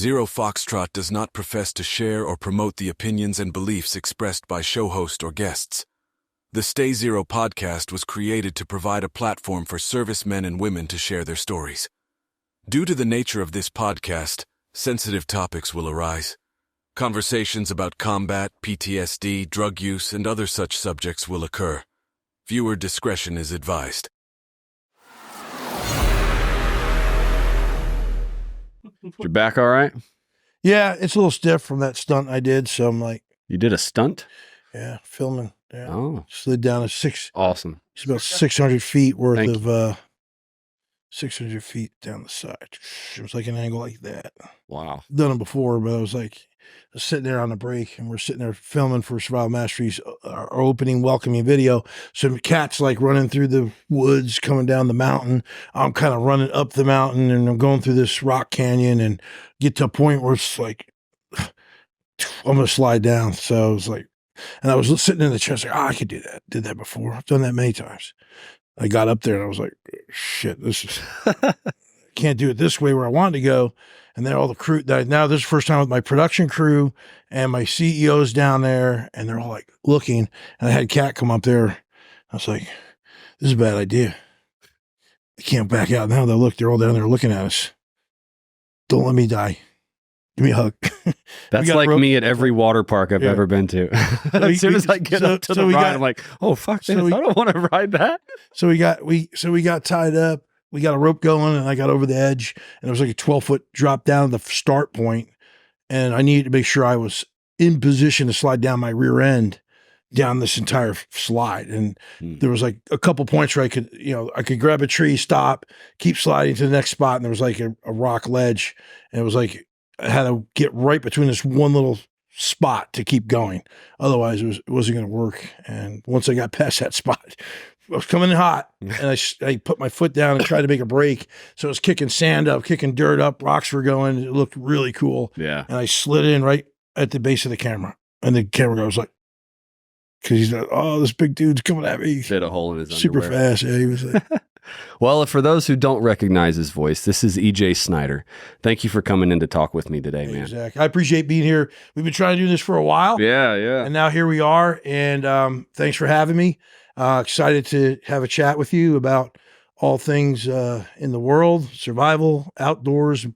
Zero Foxtrot does not profess to share or promote the opinions and beliefs expressed by show host or guests. The Stay Zero podcast was created to provide a platform for servicemen and women to share their stories. Due to the nature of this podcast, sensitive topics will arise. Conversations about combat, PTSD, drug use, and other such subjects will occur. Viewer discretion is advised. Your back all right? Yeah, it's a little stiff from that stunt I did, so I'm like... You did a stunt? Yeah, filming. Yeah. Oh. Slid down a Awesome. It's about 600 feet worth of 600 feet down the side. It was like an angle like that. Wow. Done it before, but I was sitting there on the break, and we're sitting there filming for Survival Masteries, our opening welcoming video. Some cats like running through the woods, coming down the mountain. I'm kind of running up the mountain, and I'm going through this rock canyon, and get to a point where it's like, I'm going to slide down. So I was like, and I was sitting in the chair, I was like, I could do that. Did that before. I've done that many times. I got up there, and I was like, shit, can't do it this way where I wanted to go. And then all the crew, now this is the first time with my production crew and my CEO's down there, and they're all like looking, and I had Kat come up there. I was like, this is a bad idea. I can't back out now. They're all down there looking at us. Don't let me die. Give me a hug. That's like me at every water park I've ever been to. As soon as I get up to the ride, I'm like, oh, fuck this. I don't want to ride that. So we got tied up. We got a rope going, and I got over the edge, and it was like a 12-foot drop down the start point, and I needed to make sure I was in position to slide down my rear end down this entire slide. And there was like a couple points where I could grab a tree, stop, keep sliding to the next spot, and there was like a rock ledge, and it was like I had to get right between this one little spot to keep going. Otherwise, it wasn't going to work. And once I got past that spot, I was coming in hot, and I put my foot down and tried to make a break. So I was kicking sand up, kicking dirt up, rocks were going. It looked really cool. Yeah. And I slid in right at the base of the camera. And the camera guy was like, because he's like, oh, this big dude's coming at me. Fit a hole in his super underwear. fast. Yeah, he was like... Well, for those who don't recognize his voice, this is EJ Snyder. Thank you for coming in to talk with me today, man. Zach, I appreciate being here. We've been trying to do this for a while. Yeah, yeah. And now here we are. And thanks for having me. Excited to have a chat with you about all things in the world, survival, outdoors,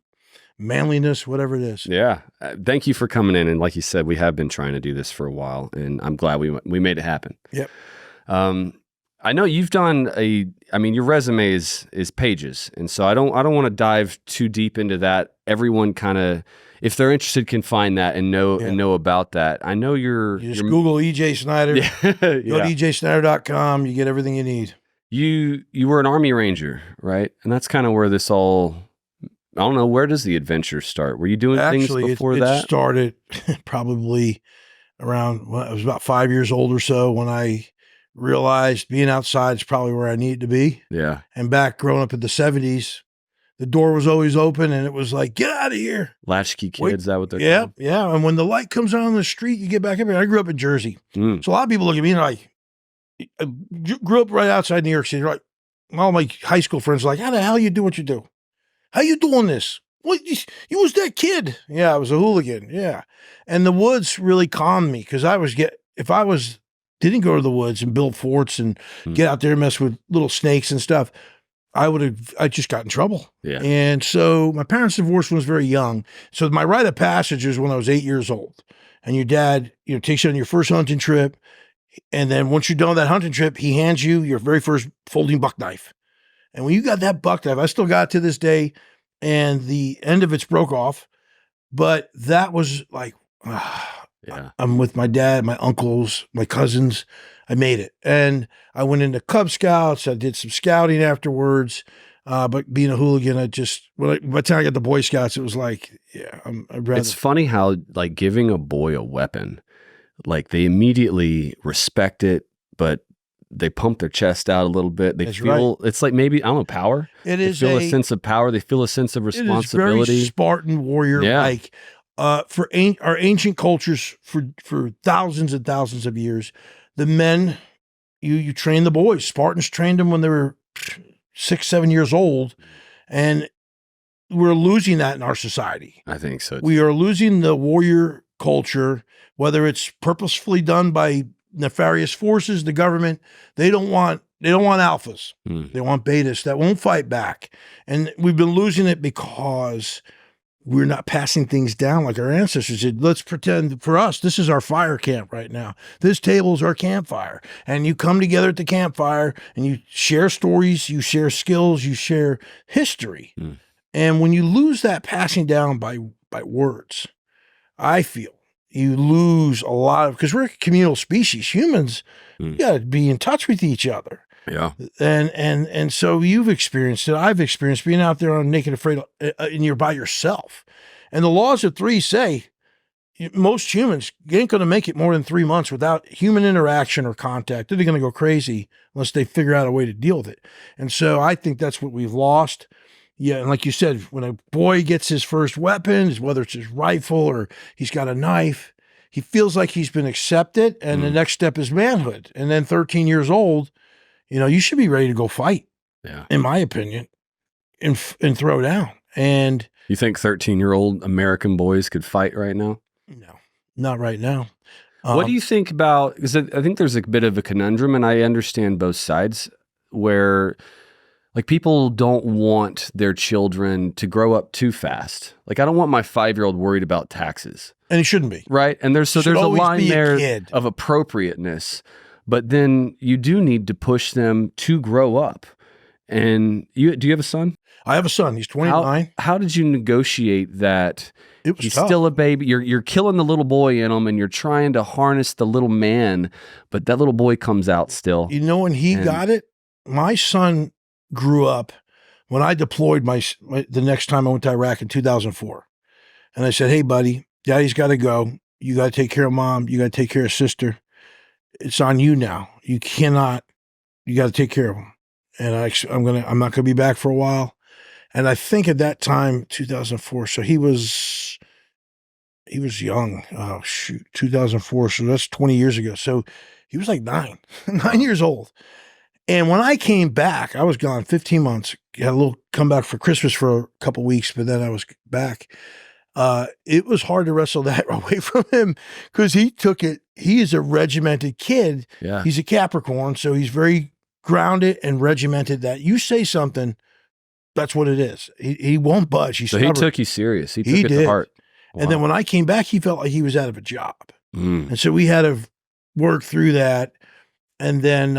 manliness, whatever it is. Yeah. Thank you for coming in. And like you said, we have been trying to do this for a while, and I'm glad we made it happen. Yep. I know you've done your resume is pages. And so I don't want to dive too deep into that. Everyone kind of, if they're interested, can find that and know about that. I know you just Google EJ Snyder. Yeah. Go to EJSnyder.com. You get everything you need. You were an Army Ranger, right? And that's kind of where this all, I don't know, where does the adventure start? Were you doing things before that? It started probably around, I was about 5 years old or so when I realized being outside is probably where I needed to be. Yeah. And back growing up in the 70s, the door was always open, and it was like, get out of here. Latchkey kids, is that what they're called? Yeah. And when the light comes on the street, you get back up here. I grew up in Jersey. So a lot of people look at me and like, I grew up right outside New York City. Like, all my high school friends are like, how the hell you do what you do? How you doing this? What, you was that kid. Yeah, I was a hooligan. Yeah. And the woods really calmed me, because didn't go to the woods and build forts and get out there and mess with little snakes and stuff, I just got in trouble. Yeah. And so my parents divorced when I was very young. So my rite of passage was when I was 8 years old. And your dad, takes you on your first hunting trip. And then once you're done with that hunting trip, he hands you your very first folding buck knife. And when you got that buck knife, I still got it to this day, and the end of it's broke off. But that was like, yeah. I'm with my dad, my uncles, my cousins. I made it. And I went into Cub Scouts. I did some scouting afterwards. But being a hooligan, by the time I got the Boy Scouts, it was like, yeah, I'd rather. It's funny how, like, giving a boy a weapon, like, they immediately respect it, but they pump their chest out a little bit. They feel, it's like maybe, I don't know, power. It is. They feel a sense of power. They feel a sense of responsibility. It is very Spartan warrior like. For our ancient cultures, for thousands and thousands of years, the men, you train the boys. Spartans trained them when they were 6, 7 years old, and we're losing that in our society. I think so. We are losing the warrior culture, whether it's purposefully done by nefarious forces, the government. They don't want alphas. They want betas that won't fight back. And we've been losing it because we're not passing things down like our ancestors did. Let's pretend for us, this is our fire camp right now. This table is our campfire. And you come together at the campfire and you share stories, you share skills, you share history. And when you lose that passing down by words, I feel you lose a lot of, because we're a communal species. Humans, you got to be in touch with each other. Yeah. And so you've experienced it. I've experienced being out there on Naked Afraid and you're by yourself. And the laws of three say most humans ain't going to make it more than 3 months without human interaction or contact. They're going to go crazy unless they figure out a way to deal with it. And so I think that's what we've lost. Yeah. And like you said, when a boy gets his first weapon, whether it's his rifle or he's got a knife, he feels like he's been accepted. And the next step is manhood. And then 13 years old, you should be ready to go fight, in my opinion, and throw down. And you think 13-year-old American boys could fight right now? No, not right now. What do you think about, because I think there's a bit of a conundrum, and I understand both sides, where like people don't want their children to grow up too fast. Like I don't want my 5-year-old worried about taxes. And he shouldn't be. Right. And there's a line there of appropriateness. But then you do need to push them to grow up. And do you have a son? I have a son. He's 29. How did you negotiate that? It was He's tough. still a baby. You're killing the little boy in him, and you're trying to harness the little man, but that little boy comes out still. When he got it, my son grew up when I deployed the next time I went to Iraq in 2004. And I said, hey, buddy, daddy's got to go. You got to take care of mom. You got to take care of sister. It's on you now. You got to take care of him. And I'm not going to be back for a while. And I think at that time, 2004, so he was young. Oh, shoot, 2004. So that's 20 years ago. So he was like 9 years old. And when I came back, I was gone 15 months. Had a little comeback for Christmas for a couple of weeks, but then I was back. It was hard to wrestle that away from him because he took it. He is a regimented kid. Yeah. He's a Capricorn, so he's very grounded and regimented that you say something, that's what it is. He won't budge. He's stubborn. He took you serious. He took it to heart. Wow. And then when I came back, he felt like he was out of a job. And so we had to work through that. And then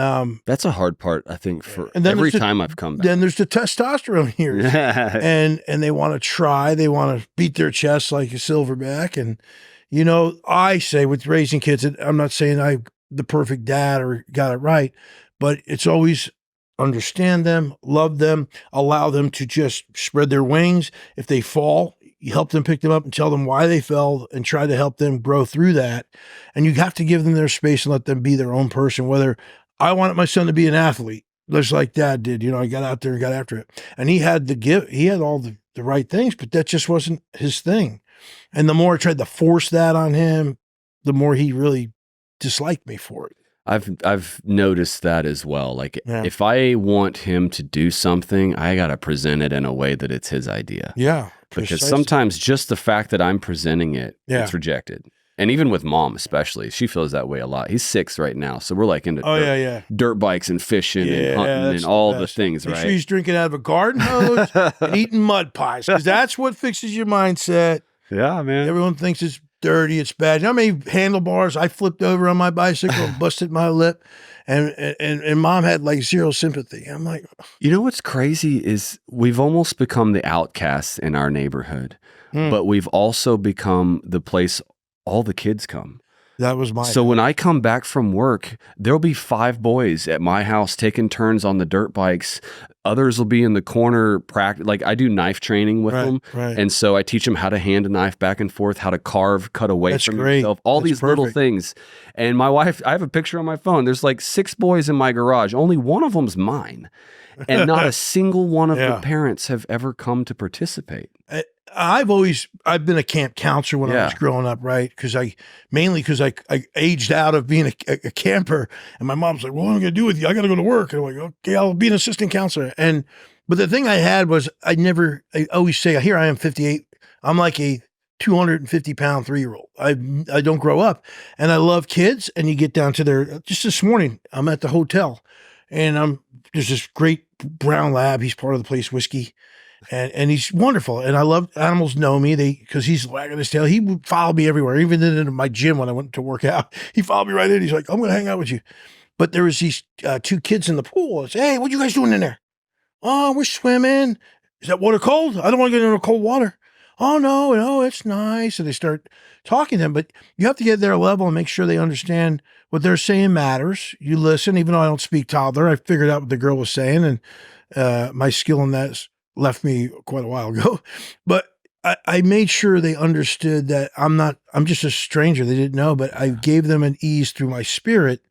that's a hard part, I think, for every time I've come back. Then there's the testosterone here. and they want to try, they want to beat their chest like a silverback. And I say with raising kids, I'm not saying I'm the perfect dad or got it right, but it's always understand them, love them, allow them to just spread their wings. If they fall, you help them pick them up and tell them why they fell and try to help them grow through that. And you have to give them their space and let them be their own person. Whether I wanted my son to be an athlete, just like dad did, I got out there and got after it. And he had all the right things, but that just wasn't his thing. And the more I tried to force that on him, the more he really disliked me for it. I've noticed that as well. Like if I want him to do something, I got to present it in a way that it's his idea. Yeah. Because precisely. sometimes just the fact that I'm presenting it, it's rejected. And even with mom, especially, she feels that way a lot. He's 6 right now. So we're like into dirt bikes and fishing and hunting and all the things, right? Make sure he's drinking out of a garden hose and eating mud pies because that's what fixes your mindset. Yeah, man. Everyone thinks it's dirty, it's bad. You know how many handlebars I flipped over on my bicycle and busted my lip? And mom had like zero sympathy. I'm like, what's crazy is we've almost become the outcasts in our neighborhood, but we've also become the place all the kids come. That was my So when I come back from work, there'll be 5 boys at my house taking turns on the dirt bikes. Others will be in the corner like I do knife training with them. Right. And so I teach them how to hand a knife back and forth, how to cut away from yourself, all these little things. And my wife, I have a picture on my phone. There's like 6 boys in my garage. Only one of them's mine. And not a single one of the parents have ever come to participate. I've been a camp counselor when I was growing up, right? Mainly because I aged out of being a camper, and my mom's like, "What am I going to do with you? I got to go to work." And I'm like, "Okay, I'll be an assistant counselor." And But the thing I had was I always say, here I am 58. I'm like a 250-pound 3-year-old. I don't grow up, and I love kids. And you get down to their, just this morning, I'm at the hotel, and there's this great brown lab. He's part of the place, Whiskey. And he's wonderful. And I love animals know me because he's wagging his tail. He would follow me everywhere, even into my gym when I went to work out. He followed me right in. He's like, I'm going to hang out with you. But there was these 2 kids in the pool. I said, hey, what you guys doing in there? Oh, we're swimming. Is that water cold? I don't want to get into cold water. Oh, no, it's nice. And they start talking to them. But you have to get to their level and make sure they understand what they're saying matters. You listen, even though I don't speak toddler. I figured out what the girl was saying. And my skill in that left me quite a while ago. But I made sure they understood that I'm just a stranger. They didn't know, but I gave them an ease through my spirit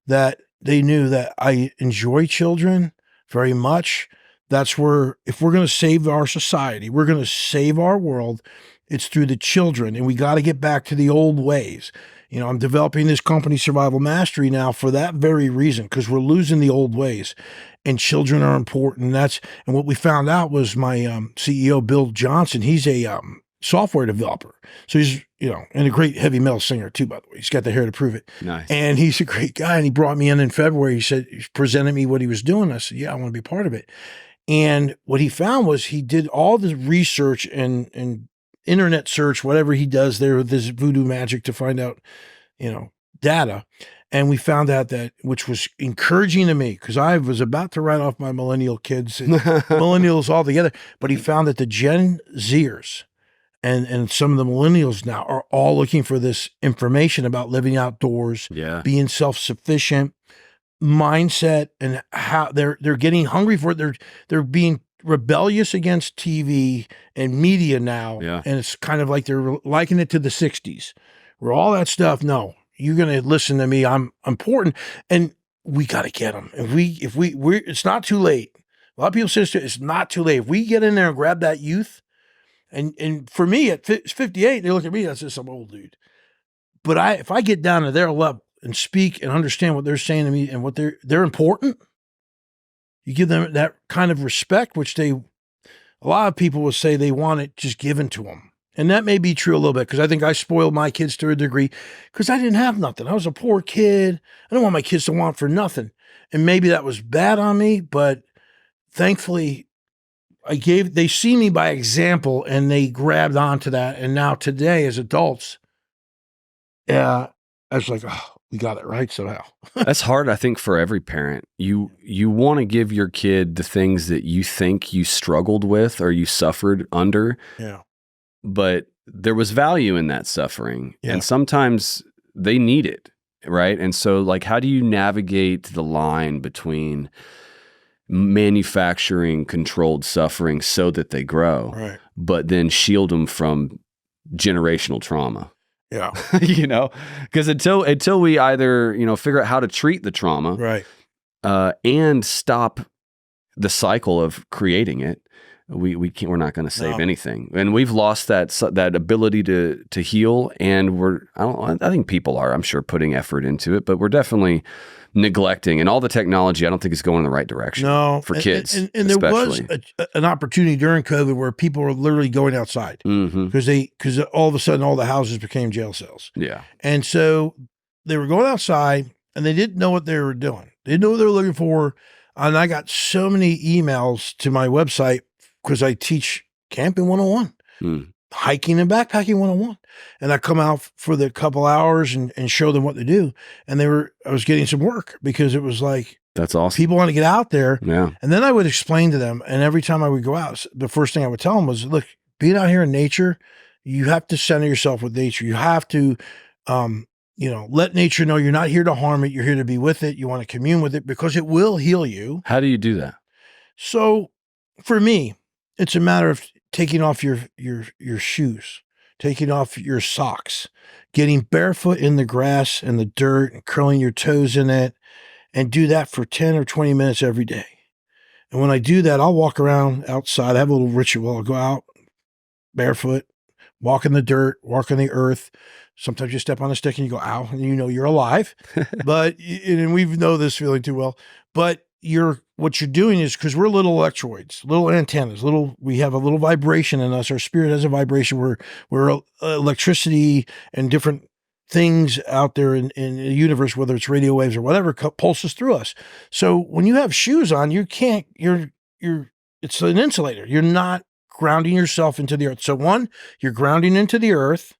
that they knew that I enjoy children very much. That's where, if we're going to save our society, we're going to save our world, it's through the children. And we got to get back to the old ways. You know, I'm developing this company, Survival Mastery, now for that very reason, because we're losing the old ways. And children are important. And what we found out was my CEO, Bill Johnson, he's a software developer. So he's, and a great heavy metal singer too, by the way. He's got the hair to prove it. Nice. And he's a great guy. And he brought me in February. He presented me what he was doing. I said, yeah, I want to be part of it. And what he found was he did all the research and internet search, whatever he does there with this voodoo magic to find out, data. And we found out that, which was encouraging to me, because I was about to write off my millennial kids, millennials altogether. But he found that the Gen Zers and some of the millennials now are all looking for this information about living outdoors, being self-sufficient, mindset, and how they're getting hungry for it. They're being rebellious against TV and media now. Yeah. And it's kind of like they're likening it to the 60s, where all that stuff, no. You're going to listen to me. I'm important. And we got to get them. If we it's not too late. A lot of people say it's not too late. If we get in there and grab that youth, and for me at 58, they look at me and say, I'm old dude. But if I get down to their level and speak and understand what they're saying to me and what they're important, you give them that kind of respect, which a lot of people will say they want it just given to them. And that may be true a little bit, because I think I spoiled my kids to a degree, because I didn't have nothing. I was a poor kid. I don't want my kids to want for nothing. And maybe that was bad on me, but thankfully they see me by example, and they grabbed onto that. And now today as adults, I was like, oh, we got it right somehow. That's hard, I think, for every parent. You want to give your kid the things that you think you struggled with or you suffered under. Yeah. But there was value in that suffering, and sometimes they need it, right? And so, like, how do you navigate the line between manufacturing controlled suffering so that they grow, right, but then shield them from generational trauma? Yeah. Because until we either, figure out how to treat the trauma, right, and stop the cycle of creating it, we're not going to save anything. And we've lost that ability to heal. And I think people are, I'm sure, putting effort into it, but we're definitely neglecting, and all the technology, I don't think is going in the right direction for kids. And there was an opportunity during COVID where people were literally going outside because all of a sudden all the houses became jail cells. Yeah. And so they were going outside and they didn't know what they were doing. They didn't know what they were looking for. And I got so many emails to my website, because I teach camping 101, hiking and backpacking 101. And I come out for the couple hours and show them what to do. And I was getting some work, because it was like, that's awesome. People want to get out there. Yeah. And then I would explain to them. And every time I would go out, the first thing I would tell them was, look, being out here in nature, you have to center yourself with nature. You have to, let nature know you're not here to harm it. You're here to be with it. You want to commune with it, because it will heal you. How do you do that? So for me, it's a matter of taking off your shoes, taking off your socks, getting barefoot in the grass and the dirt and curling your toes in it, and do that for 10 or 20 minutes every day. And when I do that, I'll walk around outside. I have a little ritual. I'll go out barefoot, walk in the dirt, walk on the earth. Sometimes you step on a stick and you go, ow, and you're alive. And we know this feeling too well. But what you're doing is, because we're little electroids, little antennas, we have a little vibration in us. Our spirit has a vibration. We're electricity and different things out there in the universe, whether it's radio waves or whatever, pulses through us. So when you have shoes on, it's an insulator. You're not grounding yourself into the earth. So one, you're grounding into the earth.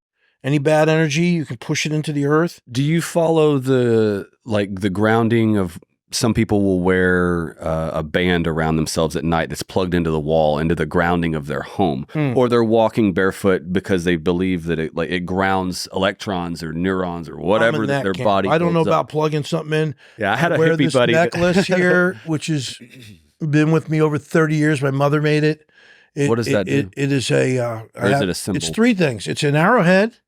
Any bad energy, you can push it into the earth. Do you follow the grounding of, some people will wear a band around themselves at night that's plugged into the wall, into the grounding of their home, or they're walking barefoot because they believe that it grounds electrons or neurons or whatever that their body. I don't know about plugging something in. Yeah, I had a wear hippie this buddy necklace here, which has been with me over 30 years. My mother made it. What does that do? It is a. Or is it a symbol? It's three things. It's an arrowhead,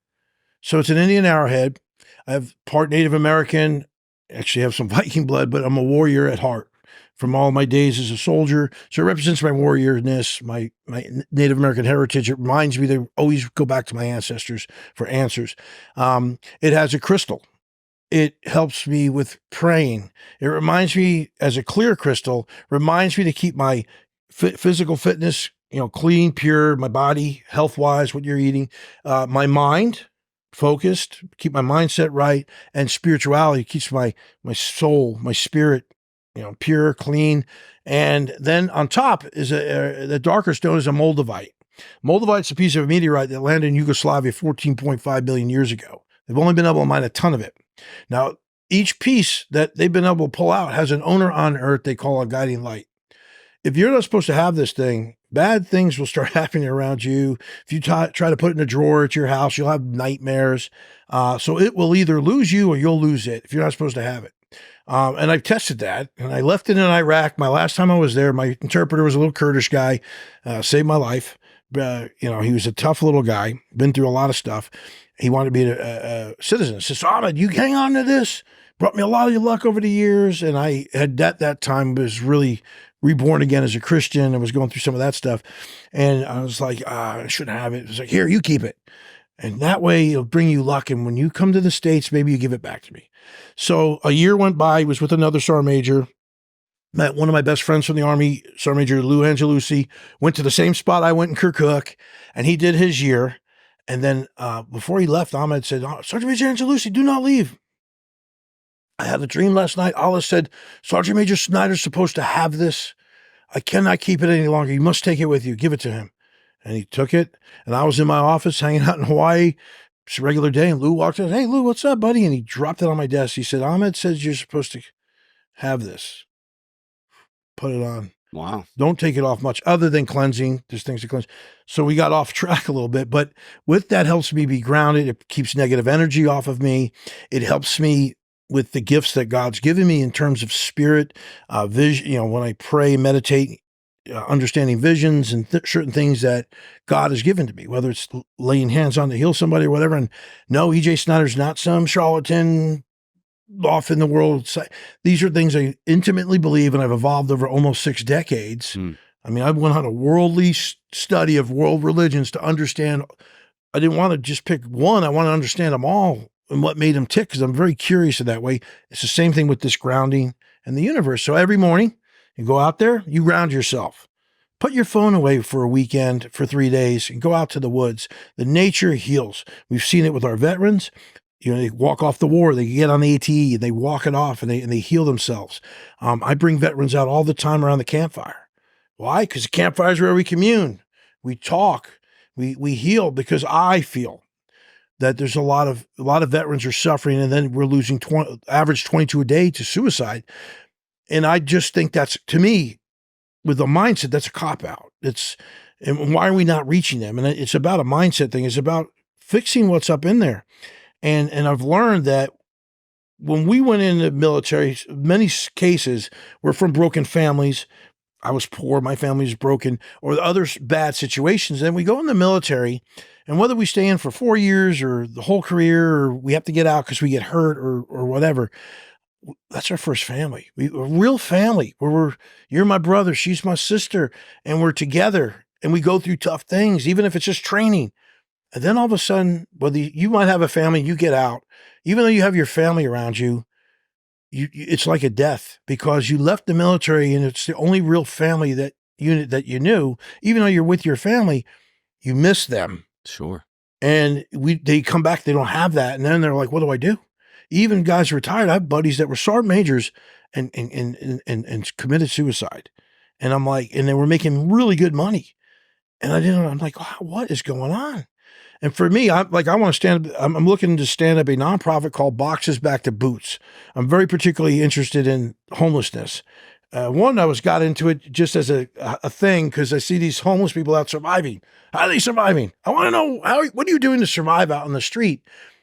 so it's an Indian arrowhead. I have part Native American. Actually have some Viking blood, but I'm a warrior at heart from all my days as a soldier. So it represents my warriorness, my Native American heritage. It reminds me to always go back to my ancestors for answers. It has a crystal. It helps me with praying. It reminds me, as a clear crystal, reminds me to keep my physical fitness, clean, pure, my body, health-wise, what you're eating, my mind, focused, keep my mindset right, and spirituality keeps my soul, my spirit, pure, clean. And then on top is the darker stone is a moldavite. Moldavite's a piece of a meteorite that landed in Yugoslavia 14.5 billion years ago. They've only been able to mine a ton of it. Now, each piece that they've been able to pull out has an owner on Earth they call a guiding light. If you're not supposed to have this thing, bad things will start happening around you. If you try to put it in a drawer at your house, you'll have nightmares. So it will either lose you or you'll lose it if you're not supposed to have it. And I've tested that, and I left it in Iraq. My last time I was there, my interpreter was a little Kurdish guy, saved my life. He was a tough little guy, been through a lot of stuff. He wanted to be a citizen. He says, so Ahmed, you hang on to this. Brought me a lot of luck over the years. And I had that time was really reborn again as a Christian. I was going through some of that stuff. And I was like, I shouldn't have it. It was like, here, you keep it. And that way it'll bring you luck. And when you come to the States, maybe you give it back to me. So a year went by, was with another Sergeant Major, met one of my best friends from the Army, Sergeant Major Lou Angelucci, went to the same spot I went in Kirkuk, and he did his year. And then before he left, Ahmed said, Sergeant Major Angelucci, do not leave. I had a dream last night. Allah said, Sergeant Major Snyder's supposed to have this. I cannot keep it any longer. You must take it with you. Give it to him. And he took it. And I was in my office hanging out in Hawaii. It's a regular day. And Lou walked in. Hey, Lou, what's up, buddy? And he dropped it on my desk. He said, Ahmed says you're supposed to have this. Put it on. Wow. Don't take it off much other than cleansing. There's things to cleanse. So we got off track a little bit. But with that helps me be grounded. It keeps negative energy off of me. It helps me with the gifts that God's given me in terms of spirit, vision, when I pray, meditate, understanding visions and certain things that God has given to me, whether it's laying hands on to heal somebody or whatever. And no, E.J. Snyder's not some charlatan off in the world. These are things I intimately believe, and I've evolved over almost 6 decades. I mean, I went on a worldly study of world religions to understand. I didn't want to just pick one. I want to understand them all and what made them tick, because I'm very curious in that way. It's the same thing with this grounding and the universe. So every morning you go out there, you ground yourself. Put your phone away for a weekend, for 3 days, and go out to the woods. The nature heals. We've seen it with our veterans. They walk off the war, they get on the ATE, they walk it off, and they heal themselves. I bring veterans out all the time around the campfire. Why? Because the campfire is where we commune. We talk. We heal, because I feel that there's a lot of veterans are suffering, and then we're losing average 22 a day to suicide. And I just think that's, to me, with the mindset, that's a cop-out. And why are we not reaching them? And it's about a mindset thing. It's about fixing what's up in there. And I've learned that when we went in the military, many cases, we're from broken families. I was poor, my family was broken, or other bad situations. Then we go in the military, and whether we stay in for 4 years or the whole career, or we have to get out because we get hurt or whatever, that's our first family. A real family where you're my brother, she's my sister, and we're together, and we go through tough things, even if it's just training. And then all of a sudden, whether you might have a family, you get out, even though you have your family around you, it's like a death because you left the military and it's the only real family that you knew. Even though you're with your family, you miss them. Sure. And they come back, they don't have that, and then they're like, "What do I do?" Even guys retired. I have buddies that were sergeant majors and committed suicide, and I'm like, and they were making really good money, and I'm like, wow, what is going on? And for me, I'm looking to stand up a nonprofit called Boxes Back to Boots. I'm very particularly interested in homelessness. One, I got into it just as a thing because I see these homeless people out surviving. How are they surviving? I want to know what are you doing to survive out on the street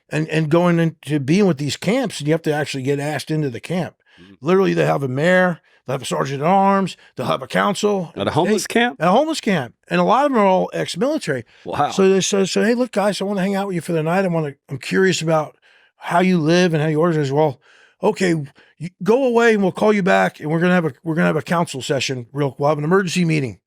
and going into being with these camps, and you have to actually get asked into the camp. Literally, they have a mayor, they have a sergeant at arms, they'll have a council. At a homeless camp? At a homeless camp. And a lot of them are all ex-military. Wow. So they say, hey, look, guys, I want to hang out with you for the night. I'm curious about how you live and how you organize. Well, okay, you go away and we'll call you back and we're gonna have a council session. We'll have an emergency meeting.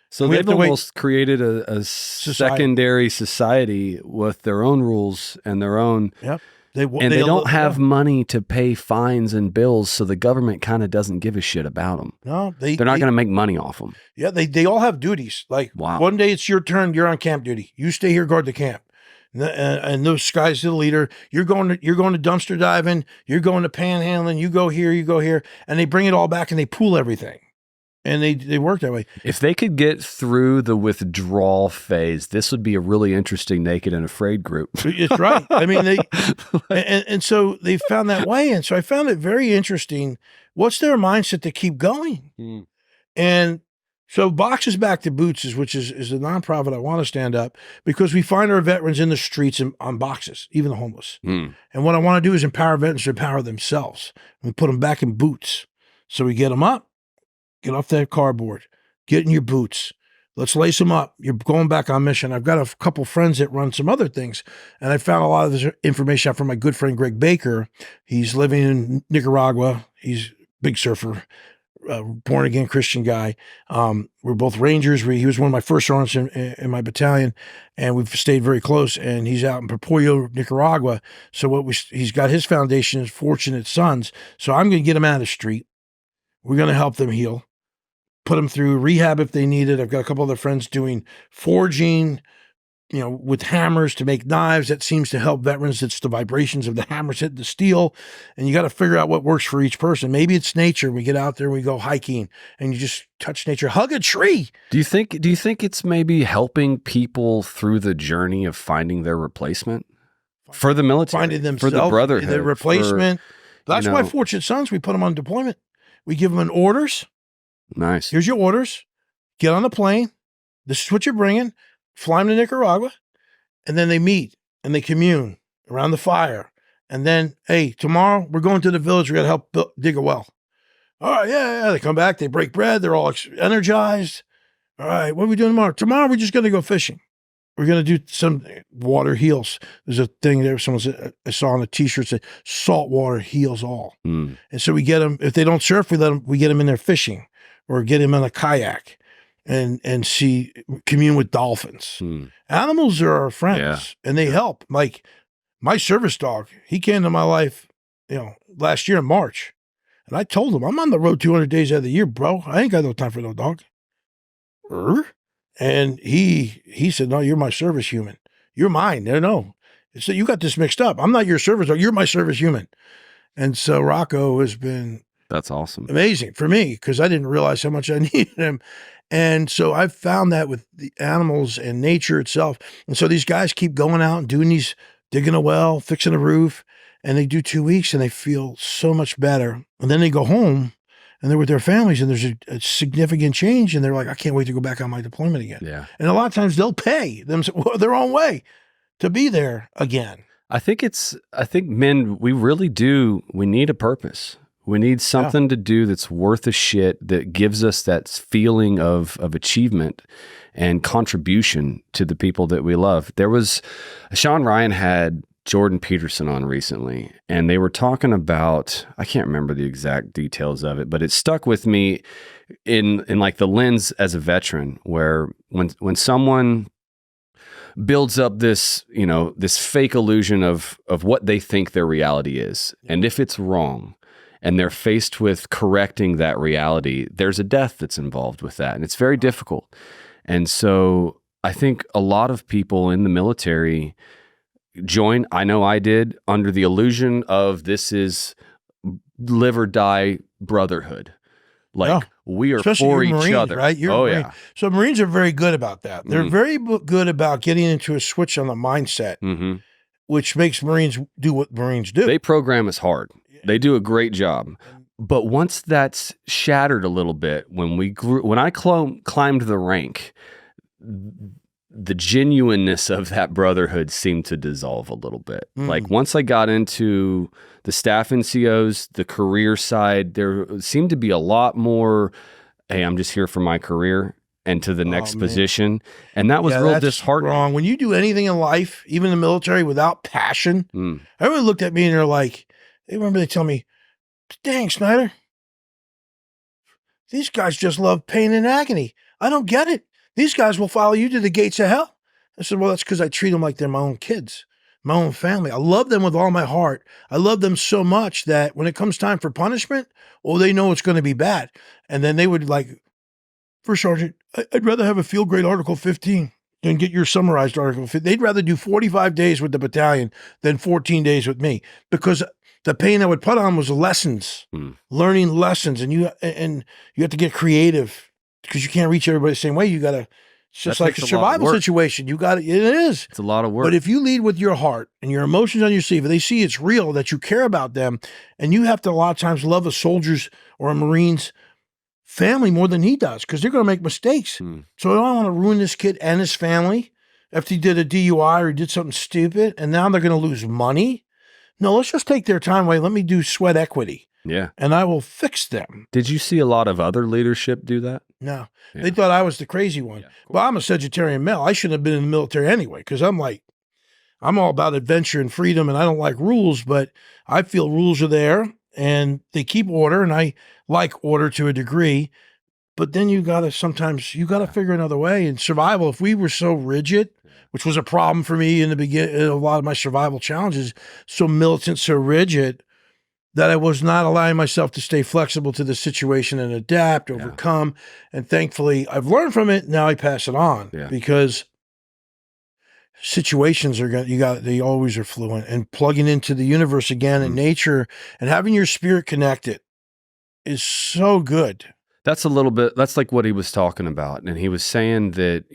So they've almost created a secondary society with their own rules and their own. Yep. They don't have money to pay fines and bills, so the government kind of doesn't give a shit about them. No, they're not going to make money off them. Yeah, they all have duties. Like one day it's your turn, you're on camp duty. You stay here, guard the camp. And those guys are the leader. You're going to dumpster diving. You're going to panhandling. You go here, and they bring it all back and they pool everything, and they work that way. If they could get through the withdrawal phase, this would be a really interesting Naked and Afraid group. It's right. I mean, and so they found that way, and so I found it very interesting. What's their mindset to keep going? And so Boxes Back to Boots which is a nonprofit I want to stand up because we find our veterans in the streets and on boxes, even the homeless. And what I want to do is empower veterans to empower themselves. We put them back in boots. So we get them up, get off that cardboard, get in your boots. Let's lace them up. You're going back on mission. I've got a couple friends that run some other things, and I found a lot of this information out from my good friend Greg Baker. He's living in Nicaragua. He's a big surfer. Born-again Christian guy. We're both Rangers. He was one of my first sergeants in my battalion, and we've stayed very close, and he's out in Popollo, Nicaragua. So he's got his foundation is Fortunate Sons. So I'm going to get him out of the street. We're going to help them heal, put them through rehab if they need it. I've got a couple other friends doing forging, with hammers to make knives. That seems to help veterans. It's the vibrations of the hammers hitting the steel. And you got to figure out what works for each person. Maybe it's nature. We get out there, we go hiking, and you just touch nature, hug a tree. Do you think it's maybe helping people through the journey of finding their replacement for the military, finding themselves, for the brotherhood, their replacement? That's why Fortunate Sons, we put them on deployment. We give them orders. Nice. Here's your orders. Get on the plane. This is what you're bringing. Fly them to Nicaragua, and then they meet and they commune around the fire. And then, hey, tomorrow we're going to the village. We got to help dig a well. All right, yeah. They come back, they break bread. They're all energized. All right, what are we doing tomorrow? Tomorrow we're just going to go fishing. We're going to do some water heals. There's a thing there. Someone said, I saw on a T-shirt said, salt water heals all. And so we get them. If they don't surf, we get them in there fishing, or get them in a kayak. And commune with dolphins. Animals are our friends, and they help. Like my service dog, he came to my life, last year in March, and I told him, I'm on the road 200 days out of the year, bro. I ain't got no time for no dog. And he said, no, you're my service human. You're mine. No. So you got this mixed up. I'm not your service dog. You're my service human. And so Rocco has been that's awesome, amazing for me because I didn't realize how much I needed him. And so I've found that with the animals and nature itself. And so these guys keep going out and doing digging a well, fixing a roof, and they do 2 weeks and they feel so much better. And then they go home and they're with their families and there's a significant change. And they're like, I can't wait to go back on my deployment again. Yeah. And a lot of times they'll pay their own way to be there again. I think men, we need a purpose. We need something to do that's worth a shit, that gives us that feeling of achievement and contribution to the people that we love. Sean Ryan had Jordan Peterson on recently, and they were talking about, I can't remember the exact details of it, but it stuck with me in like the lens as a veteran, where when someone builds up this, this fake illusion of what they think their reality is, and if it's wrong, and they're faced with correcting that reality, there's a death that's involved with that. And it's very difficult. And so I think a lot of people in the military join, I know I did, under the illusion of this is live or die brotherhood. Like we are especially for each Marines, other. Right? You're a Marine. Yeah. So Marines are very good about that. They're very good about getting into a switch on the mindset, which makes Marines do what Marines do. They program us hard. They do a great job. But once that's shattered a little bit, when I climbed the rank, the genuineness of that brotherhood seemed to dissolve a little bit. Like once I got into the staff NCOs, the career side, there seemed to be a lot more, hey, I'm just here for my career and to the next position. And that was real disheartening. Wrong. When you do anything in life, even the military, without passion, everyone looked at me and they're like, they tell me, dang, Snyder, these guys just love pain and agony. I don't get it. These guys will follow you to the gates of hell. I said, well, that's because I treat them like they're my own kids, my own family. I love them with all my heart. I love them so much that when it comes time for punishment, well, they know it's going to be bad. And then they would like, First Sergeant, I'd rather have a field grade Article 15 than get your summarized Article 15. They'd rather do 45 days with the battalion than 14 days with me, because the pain I would put on was lessons, learning lessons. And you have to get creative, because you can't reach everybody the same way. You got to, it's just like a survival situation. It is. It's a lot of work. But if you lead with your heart and your emotions on your sleeve, if they see it's real, that you care about them, and you have to a lot of times love a soldier's or a Marine's family more than he does, because they're going to make mistakes. So I don't want to ruin this kid and his family after he did a DUI or he did something stupid, and now they're going to lose money. No, let's just take their time away. Let me do sweat equity. Yeah. And I will fix them. Did you see a lot of other leadership do that? No. Yeah. They thought I was the crazy one. Yeah, well, I'm a Sagittarian male. I shouldn't have been in the military anyway, because I'm all about adventure and freedom, and I don't like rules, but I feel rules are there and they keep order, and I like order to a degree. But then you got to figure another way. In survival, if we were so rigid, which was a problem for me in the beginning, a lot of my survival challenges, so militant, so rigid, that I was not allowing myself to stay flexible to the situation and adapt, overcome. And thankfully, I've learned from it. Now I pass it on, because situations they always are fluent, and plugging into the universe again and nature and having your spirit connected is so good. That's like what he was talking about. And he was saying that,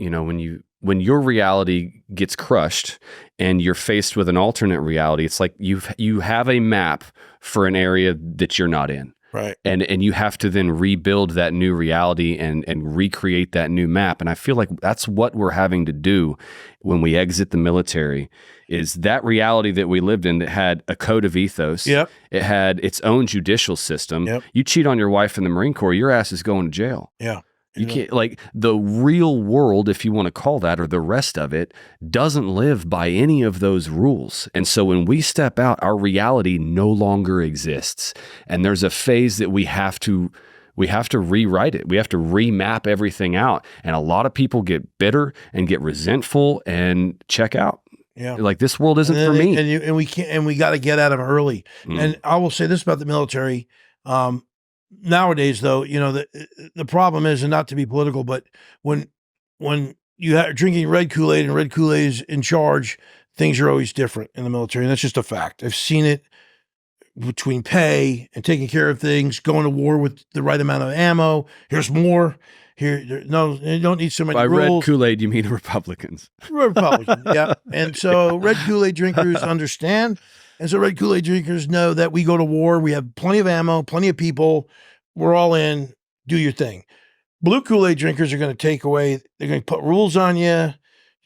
when your reality gets crushed and you're faced with an alternate reality, it's like you have a map for an area that you're not in. Right. And you have to then rebuild that new reality and recreate that new map. And I feel like that's what we're having to do when we exit the military, is that reality that we lived in that had a code of ethos. Yep. It had its own judicial system. Yep. You cheat on your wife in the Marine Corps, your ass is going to jail. Yeah. You can't, like, the real world, if you want to call that, or the rest of it, doesn't live by any of those rules. And so when we step out, our reality no longer exists. And there's a phase that we have to rewrite it. We have to remap everything out. And a lot of people get bitter and get resentful and check out. Yeah. Like, this world isn't for me. And we got to get at them early. And I will say this about the military. Nowadays, though, the problem is, and not to be political, but when you are drinking red Kool-Aid and red Kool-Aid is in charge, things are always different in the military. And that's just a fact. I've seen it between pay and taking care of things, going to war with the right amount of ammo. Here's more. No, you don't need so many rules. By red Kool-Aid, you mean Republicans. Republicans, yeah. And so red Kool-Aid drinkers understand. And so red Kool-Aid drinkers know that we go to war, we have plenty of ammo, plenty of people, we're all in, do your thing. Blue Kool-Aid drinkers are going to take away, they're going to put rules on you.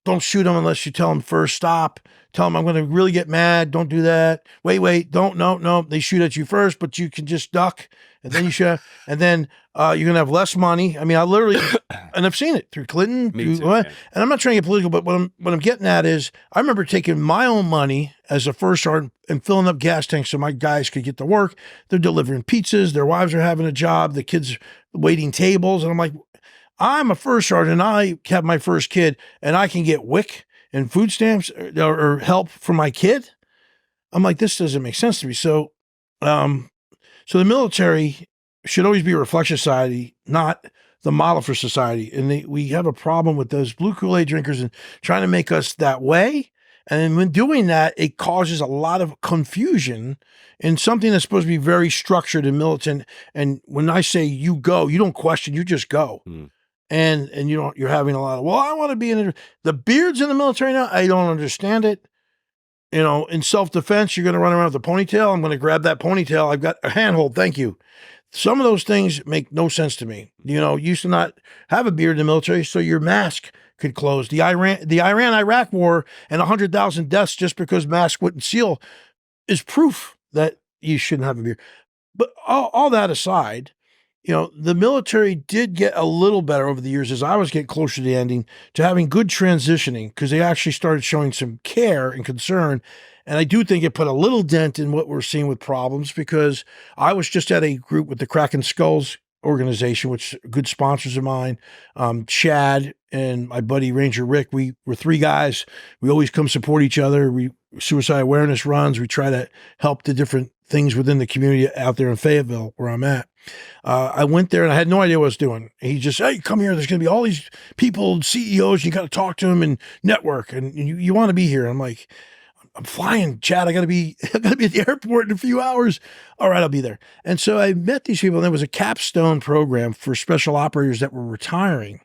Don't shoot them unless you tell them first, stop. Tell them I'm going to really get mad, don't do that. Wait, don't, no. They shoot at you first, but you can just duck, and then you shoot, and then you're going to have less money. I mean, I literally, and I've seen it through Clinton. And I'm not trying to get political, but what I'm getting at is, I remember taking my own money as a first sergeant and filling up gas tanks so my guys could get to work. They're delivering pizzas. Their wives are having a job. The kids waiting tables. And I'm like, I'm a first sergeant. I have my first kid, and I can get WIC and food stamps or help for my kid. I'm like, this doesn't make sense to me. So So the military should always be a reflection of society, not the model for society. And we have a problem with those blue Kool-Aid drinkers and trying to make us that way. And when doing that, it causes a lot of confusion in something that's supposed to be very structured and militant. And when I say you go, you don't question, you just go. And you're having a lot of, well, I want to be in the beards in the military now. I don't understand it. In self-defense, you're going to run around with a ponytail. I'm going to grab that ponytail. I've got a handhold. Thank you. Some of those things make no sense to me. Used to not have a beard in the military, so your mask could close. The Iran-Iraq war and 100,000 deaths just because masks wouldn't seal is proof that you shouldn't have a beard. But all that aside, the military did get a little better over the years as I was getting closer to the ending to having good transitioning because they actually started showing some care and concern. And I do think it put a little dent in what we're seeing with problems because I was just at a group with the Cracking Skulls organization, which are good sponsors of mine. Chad and my buddy Ranger Rick, we were three guys. We always come support each other. We suicide awareness runs. We try to help the different things within the community out there in Fayetteville where I'm at. I went there and I had no idea what I was doing. He just, hey, come here. There's going to be all these people, CEOs. You got to talk to them and network and you want to be here. I'm like, I'm flying, Chad. I gotta be at the airport in a few hours. All right, I'll be there. And so I met these people, and there was a capstone program for special operators that were retiring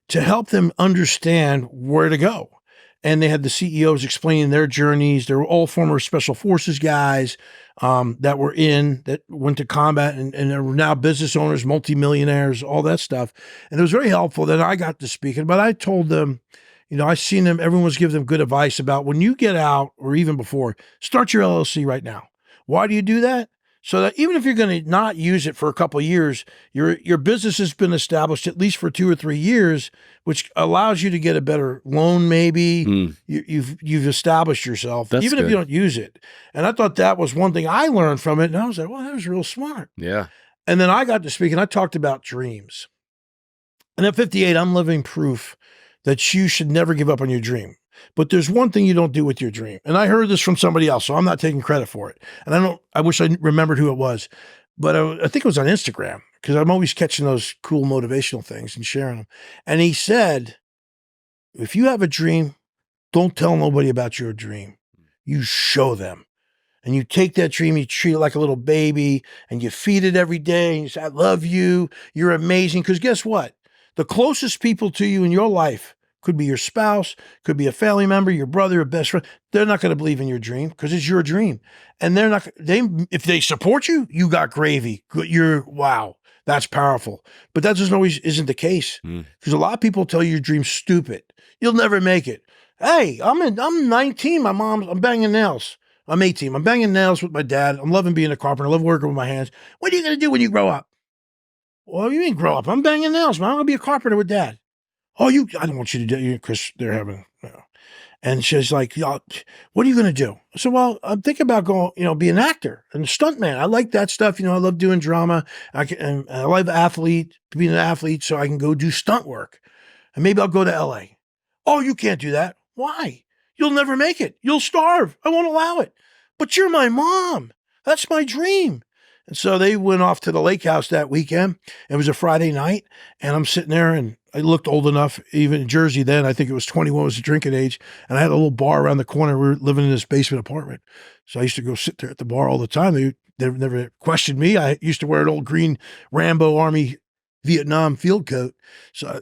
to help them understand where to go. And they had the CEOs explaining their journeys. They were all former special forces guys that went to combat and are now business owners, multimillionaires, all that stuff. And it was very helpful that I got to speak. But I told them, I seen them, everyone was giving them good advice about when you get out or even before, start your LLC right now. Why do you do that? So that even if you're going to not use it for a couple of years, your business has been established at least for 2 or 3 years, which allows you to get a better loan maybe. You've established yourself, That's even good. if you don't use it. And I thought that was one thing I learned from it. And I was like, well, that was real smart. Yeah. And then I got to speak and I talked about dreams. And at 58, I'm living proof that you should never give up on your dream. But there's one thing you don't do with your dream. And I heard this from somebody else, so I'm not taking credit for it. And I wish I remembered who it was, but I think it was on Instagram because I'm always catching those cool motivational things and sharing them. And he said, if you have a dream, don't tell nobody about your dream. You show them. And you take that dream, you treat it like a little baby, and you feed it every day. And you say, I love you. You're amazing. Because guess what? The closest people to you in your life could be your spouse, could be a family member, your brother, a best friend. They're not going to believe in your dream because it's your dream. And if they support you, you got gravy. Wow, that's powerful. But that isn't the case because a lot of people tell you your dream's stupid. You'll never make it. Hey, I'm 19. I'm banging nails. I'm 18. I'm banging nails with my dad. I'm loving being a carpenter. I love working with my hands. What are you going to do when you grow up? Well, you mean grow up? I'm banging nails, man. I'm going to be a carpenter with dad. Oh, I don't want you to do it because they're having, And she's like, what are you going to do? I said, well, I'm thinking about going, be an actor and a stuntman. I like that stuff. I love doing drama. And I love being an athlete, so I can go do stunt work. And maybe I'll go to LA. Oh, you can't do that. Why? You'll never make it. You'll starve. I won't allow it. But you're my mom. That's my dream. And so they went off to the lake house that weekend. It was a Friday night, and I'm sitting there, and I looked old enough, even in Jersey then, I think it was 21 was the drinking age, and I had a little bar around the corner. We were living in this basement apartment. So I used to go sit there at the bar all the time. They never questioned me. I used to wear an old green Rambo Army Vietnam field coat. So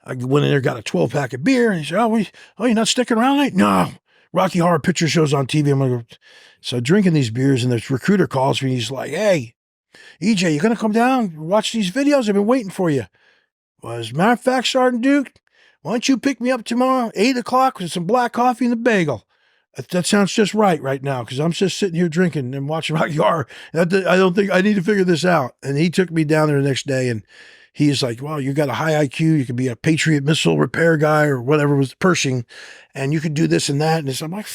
I went in there, got a 12-pack of beer, and he said, you're not sticking around tonight? No. Rocky Horror Picture Show's on TV. I'm going to go. So drinking these beers, and this recruiter calls me. He's like, hey, EJ, you going to come down and watch these videos? I've been waiting for you. Well, as a matter of fact, Sergeant Duke, why don't you pick me up tomorrow, 8 o'clock with some black coffee and a bagel? That sounds just right now, because I'm just sitting here drinking and watching Rocky Horror. I don't think I need to figure this out. And he took me down there the next day, and he's like, well, you got a high IQ. You could be a Patriot missile repair guy or whatever was Pershing, and you could do this and that. And I'm like,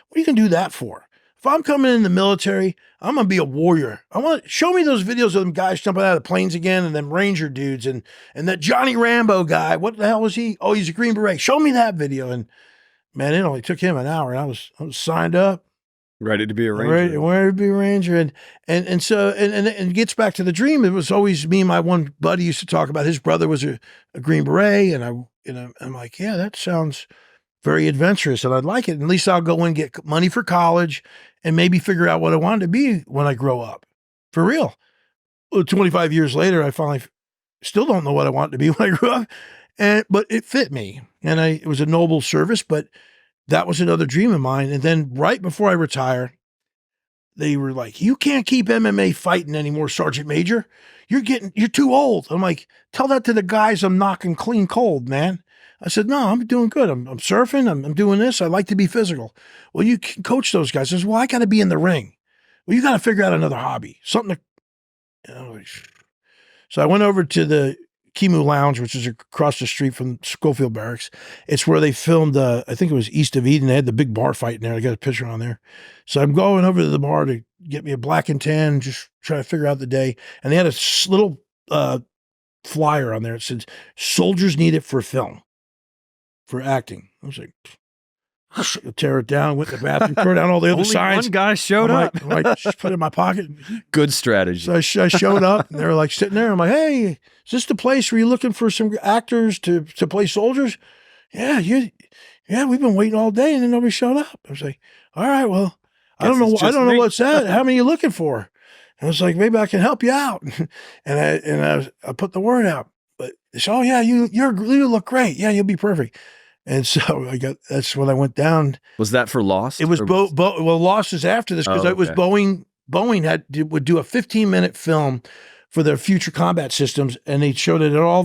what are you going to do that for? If I'm coming in the military, I'm going to be a warrior. Show me those videos of them guys jumping out of planes again and them Ranger dudes and that Johnny Rambo guy. What the hell was he? Oh, he's a Green Beret. Show me that video. And man, it only took him an hour. And I was signed up. Ready to be a ranger. Ready to be a ranger. And so it gets back to the dream. It was always me and my one buddy used to talk about his brother was a Green Beret. And I'm like, yeah, that sounds very adventurous and I'd like it. And at least I'll go and get money for college and maybe figure out what I wanted to be when I grow up. For real. Well, 25 years later, I finally still don't know what I wanted to be when I grew up. But it fit me. And it was a noble service, but that was another dream of mine. And then right before I retire, they were like, you can't keep MMA fighting anymore, Sergeant Major. You're too old. I'm like, tell that to the guys I'm knocking clean cold, man. I said, no, I'm doing good. I'm surfing. I'm doing this. I like to be physical. Well, you can coach those guys. I said, well, I got to be in the ring. Well, you got to figure out another hobby, something to, So I went over to the Kimu Lounge, which is across the street from Schofield Barracks. It's where they filmed, I think it was East of Eden. They had the big bar fight in there. I got a picture on there. So I'm going over to the bar to get me a black and tan, just trying to figure out the day. And they had a little flyer on there. It said, soldiers need it for film, for acting. I was like, tear it down, went to the bathroom, tore down all the other signs. One guy showed up. I just put it in my pocket. Good strategy. So I showed up, and they were like sitting there. I'm like, hey, is this the place where you're looking for some actors to play soldiers? Yeah, we've been waiting all day, and then nobody showed up. I was like, all right, well, I don't know what's that. How many are you looking for? And I was like, maybe I can help you out. And I put the word out. But they said, oh yeah, you look great. Yeah, you'll be perfect. And so that's when I went down. Was that for Lost? It was well, Lost is after this because it was Boeing. Boeing would do a 15-minute film for their future combat systems, and they showed it at all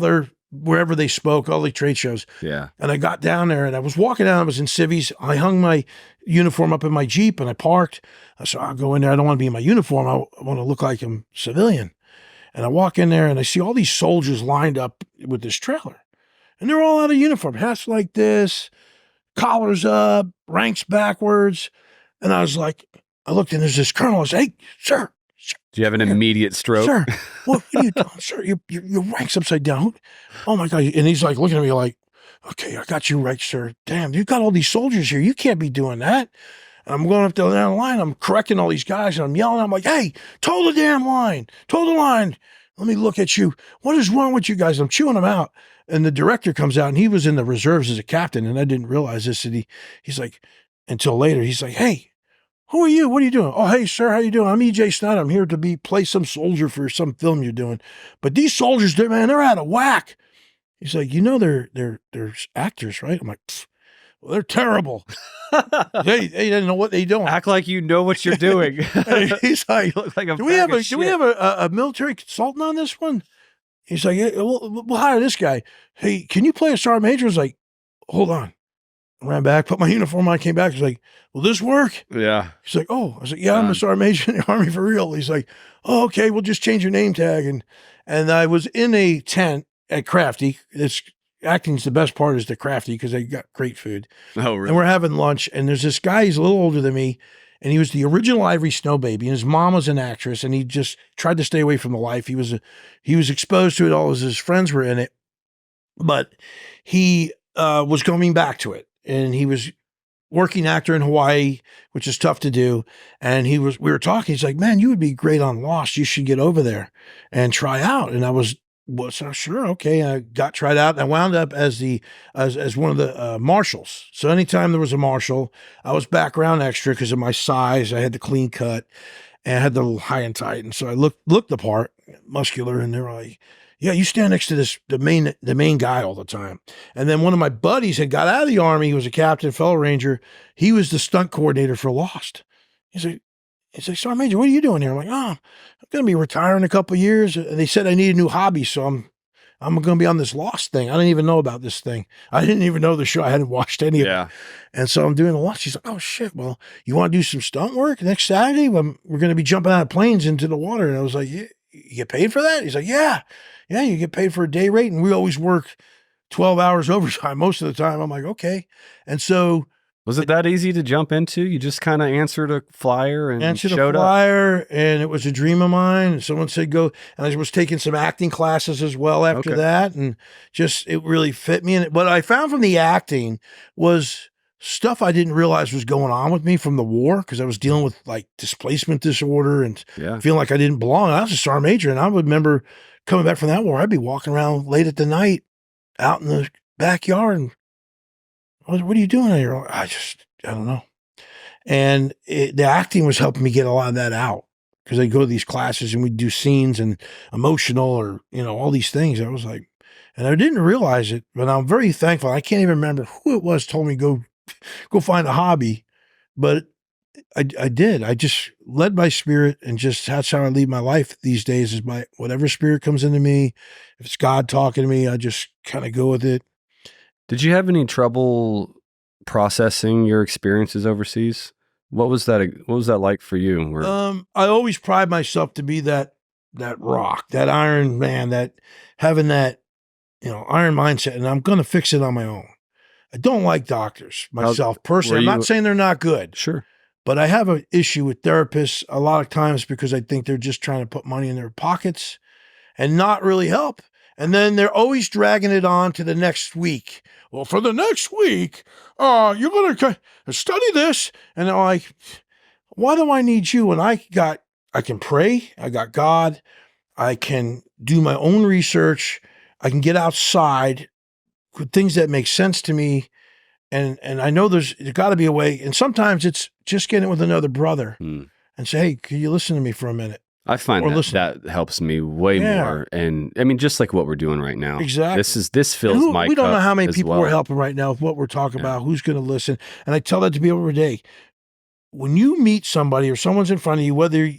wherever they spoke, all the trade shows. Yeah. And I got down there, and I was walking down. I was in civvies. I hung my uniform up in my Jeep, and I parked. I said, I'll go in there. I don't want to be in my uniform. I want to look like I'm civilian. And I walk in there, and I see all these soldiers lined up with this trailer. And they're all out of uniform, hats like this, collars up, ranks backwards. And I was like, I looked and there's this colonel. I said, hey, sir. Do you have an immediate stroke? Sir, what are you doing? Sir, your rank's upside down. Oh my God. And he's like looking at me like, okay, I got you right, sir. Damn, you got all these soldiers here. You can't be doing that. And I'm going up down the line. I'm correcting all these guys and I'm yelling. I'm like, hey, toe the damn line. Toe the line. Let me look at you. What is wrong with you guys? I'm chewing them out. And the director comes out and he was in the reserves as a captain. And I didn't realize this. And he's like, until later, he's like, hey, who are you? What are you doing? Oh, hey, sir, how you doing? I'm E.J. Snyder. I'm here to play some soldier for some film you're doing. But these soldiers, man, they're out of whack. He's like, they're actors, right? I'm like, well, they're terrible. they didn't know what they doing. Act like you know what you're doing. He's like, do we have a military consultant on this one? He's like, yeah, we'll hire this guy. Hey, can you play a sergeant major? I was like, hold on. I ran back, put my uniform on, came back. He's like, will this work? Yeah. He's like, oh. I was like, yeah, I'm a sergeant major in the Army for real. He's like, oh, okay, we'll just change your name tag. And I was in a tent at Crafty. Acting's the best part is the Crafty because they got great food. Oh, really? And we're having lunch, and there's this guy, he's a little older than me, and he was the original Ivory Snow Baby, and his mom was an actress, and he just tried to stay away from the life. He was exposed to it all as his friends were in it, but he was coming back to it, and he was working actor in Hawaii, which is tough to do. And we were talking, he's like, man, you would be great on Lost. You should get over there and try out. And I was sure, okay. I got tried out and I wound up as one of the marshals. So anytime there was a marshal, I was background extra because of my size. I had the clean cut and I had the little high and tight. And so I looked the part, muscular, and they were like, yeah, you stand next to the main guy all the time. And then one of my buddies had got out of the Army. He was a captain, fellow ranger. He was the stunt coordinator for Lost. He's like, Sergeant Major, what are you doing here? I'm like, I'm going to be retiring in a couple of years. And they said I need a new hobby. So I'm going to be on this Lost thing. I didn't even know about this thing. I didn't even know the show. I hadn't watched any of it. And so I'm doing the Lost. She's like, oh shit. Well, you want to do some stunt work next Saturday? We're going to be jumping out of planes into the water. And I was like, yeah, you get paid for that? He's like, yeah, you get paid for a day rate. And we always work 12 hours overtime most of the time. I'm like, okay. And so, was it that easy to jump into? You just kind of answered a flyer and showed up? And it was a dream of mine. And someone said go. And I was taking some acting classes as well after that. And just, it really fit me. And what I found from the acting was stuff I didn't realize was going on with me from the war, because I was dealing with like displacement disorder and feeling like I didn't belong. I was a sergeant major, and I would remember coming back from that war, I'd be walking around late at the night out in the backyard, and what are you doing here? I don't know. And the acting was helping me get a lot of that out, because I'd go to these classes and we'd do scenes and emotional, or, all these things. I was like, and I didn't realize it, but I'm very thankful. I can't even remember who it was told me go find a hobby, but I did. I just led by spirit, and just that's how I lead my life these days, is by whatever spirit comes into me. If it's God talking to me, I just kind of go with it. Did you have any trouble processing your experiences overseas? What was that like for you? I always pride myself to be that rock, that Iron Man, that having that, iron mindset, and I'm going to fix it on my own. I don't like doctors myself personally. I'm not saying they're not good. Sure. But I have an issue with therapists a lot of times, because I think they're just trying to put money in their pockets and not really help. And then they're always dragging it on to the next week. Well, for the next week, you're going to study this. And I'm like, why do I need you? And I can pray. I got God. I can do my own research. I can get outside with things that make sense to me. And I know there's got to be a way. And sometimes it's just getting with another brother and say, hey, can you listen to me for a minute? I find that helps me way more. And I mean, just like what we're doing right now. Exactly. This fills my cup. We don't know how many people well. we're helping right now with what we're talking about, who's going to listen. And I tell that to people every day. When you meet somebody or someone's in front of you, whether,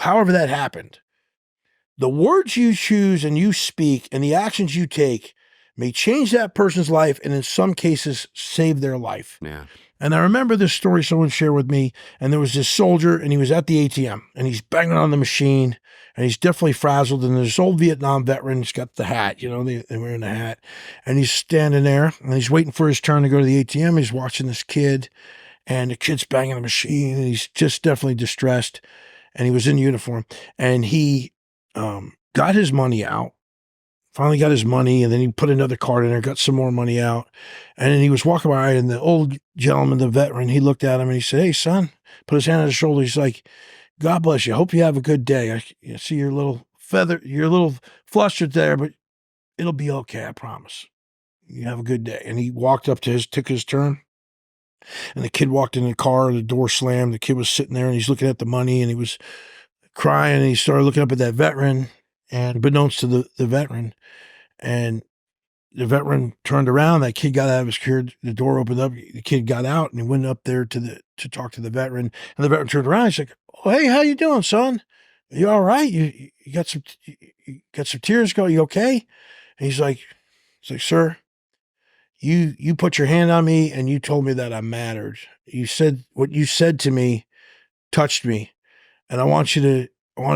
however that happened, the words you choose and you speak and the actions you take may change that person's life, and in some cases save their life. Yeah. And I remember this story someone shared with me, and there was this soldier, and he was at the ATM, and he's banging on the machine, and he's definitely frazzled, and this old Vietnam veteran, he's got the hat, they're wearing the hat, and he's standing there, and he's waiting for his turn to go to the ATM. He's watching this kid, and the kid's banging the machine, and he's just definitely distressed, and he was in uniform, and he got his money out, finally got his money, and then he put another card in there, got some more money out. And then he was walking by, and the old gentleman, the veteran, he looked at him and he said, hey, son, put his hand on his shoulder. He's like, God bless you. Hope you have a good day. I see your little you're a little flustered there, but it'll be okay. I promise. You have a good day. And he walked up to took his turn. And the kid walked in the car, the door slammed. The kid was sitting there, and he's looking at the money, and he was crying, and he started looking up at that veteran, and unbeknownst to the veteran. And the veteran turned around. That kid got out of his car. The door opened up. The kid got out, and he went up there to talk to the veteran. And the veteran turned around. He's like, "Oh, hey, how you doing, son? Are you all right? You got some tears going? You okay?" And he's like, "Sir, you put your hand on me, and you told me that I mattered. You said what you said to me touched me, and I want to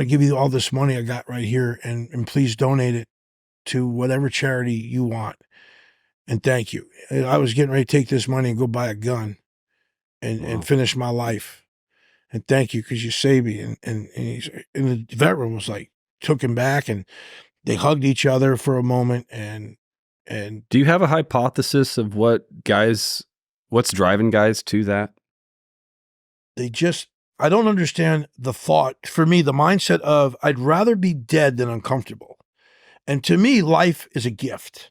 give you all this money I got right here, and please donate it to whatever charity you want. And thank you. I was getting ready to take this money and go buy a gun and finish my life. And thank you, because you saved me." And the veteran was like, took him back, and they hugged each other for a moment. And do you have a hypothesis of what's driving guys to that? I don't understand the thought. For me, the mindset of I'd rather be dead than uncomfortable. And to me, life is a gift.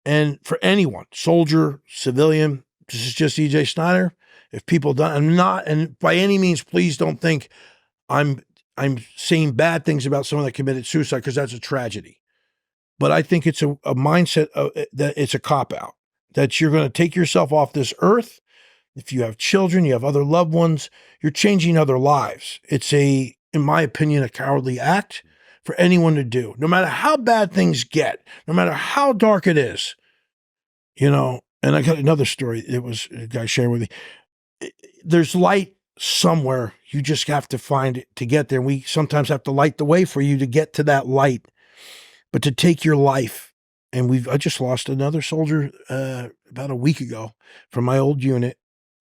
And for anyone, soldier, civilian, this is just EJ Snyder. If people don't, and by any means, please don't think I'm saying bad things about someone that committed suicide, because that's a tragedy. But I think it's a mindset that it's a cop-out, that you're going to take yourself off this earth. If you have children, you have other loved ones, you're changing other lives. It's in my opinion, a cowardly act for anyone to do, no matter how bad things get, no matter how dark it is, And I got another story. It was a guy sharing with me. There's light somewhere. You just have to find it to get there. We sometimes have to light the way for you to get to that light, but to take your life. And I just lost another soldier about a week ago from my old unit.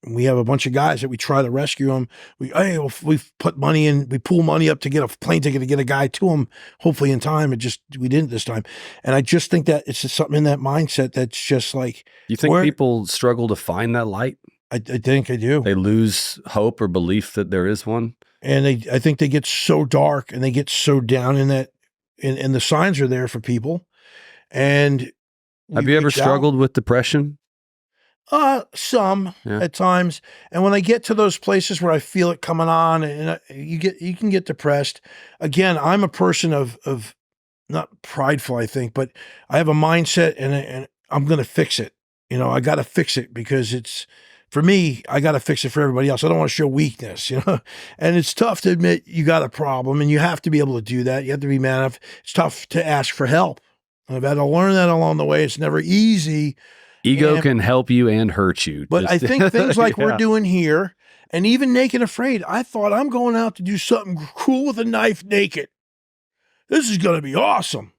We have a bunch of guys that we try to rescue them. We've put money in, we pool money up to get a plane ticket to get a guy to him, hopefully in time. We didn't this time. And I just think that it's just something in that mindset that's just like. You think people struggle to find that light? I think I do. They lose hope or belief that there is one. And I think they get so dark and they get so down in that, and the signs are there for people. And have you ever struggled with depression? Some at times. And when I get to those places where I feel it coming on, and you can get depressed. Again, I'm a person of not prideful, I think, but I have a mindset, and I'm going to fix it. You know, I got to fix it because it's, for me, I got to fix it for everybody else. I don't want to show weakness, you know, and it's tough to admit you got a problem, and you have to be able to do that. You have to be man enough. It's tough to ask for help. I've had to learn that along the way. It's never easy. Ego can help you and hurt you. But I think things like we're doing here, and even Naked Afraid, I thought, I'm going out to do something cool with a knife naked. This is going to be awesome.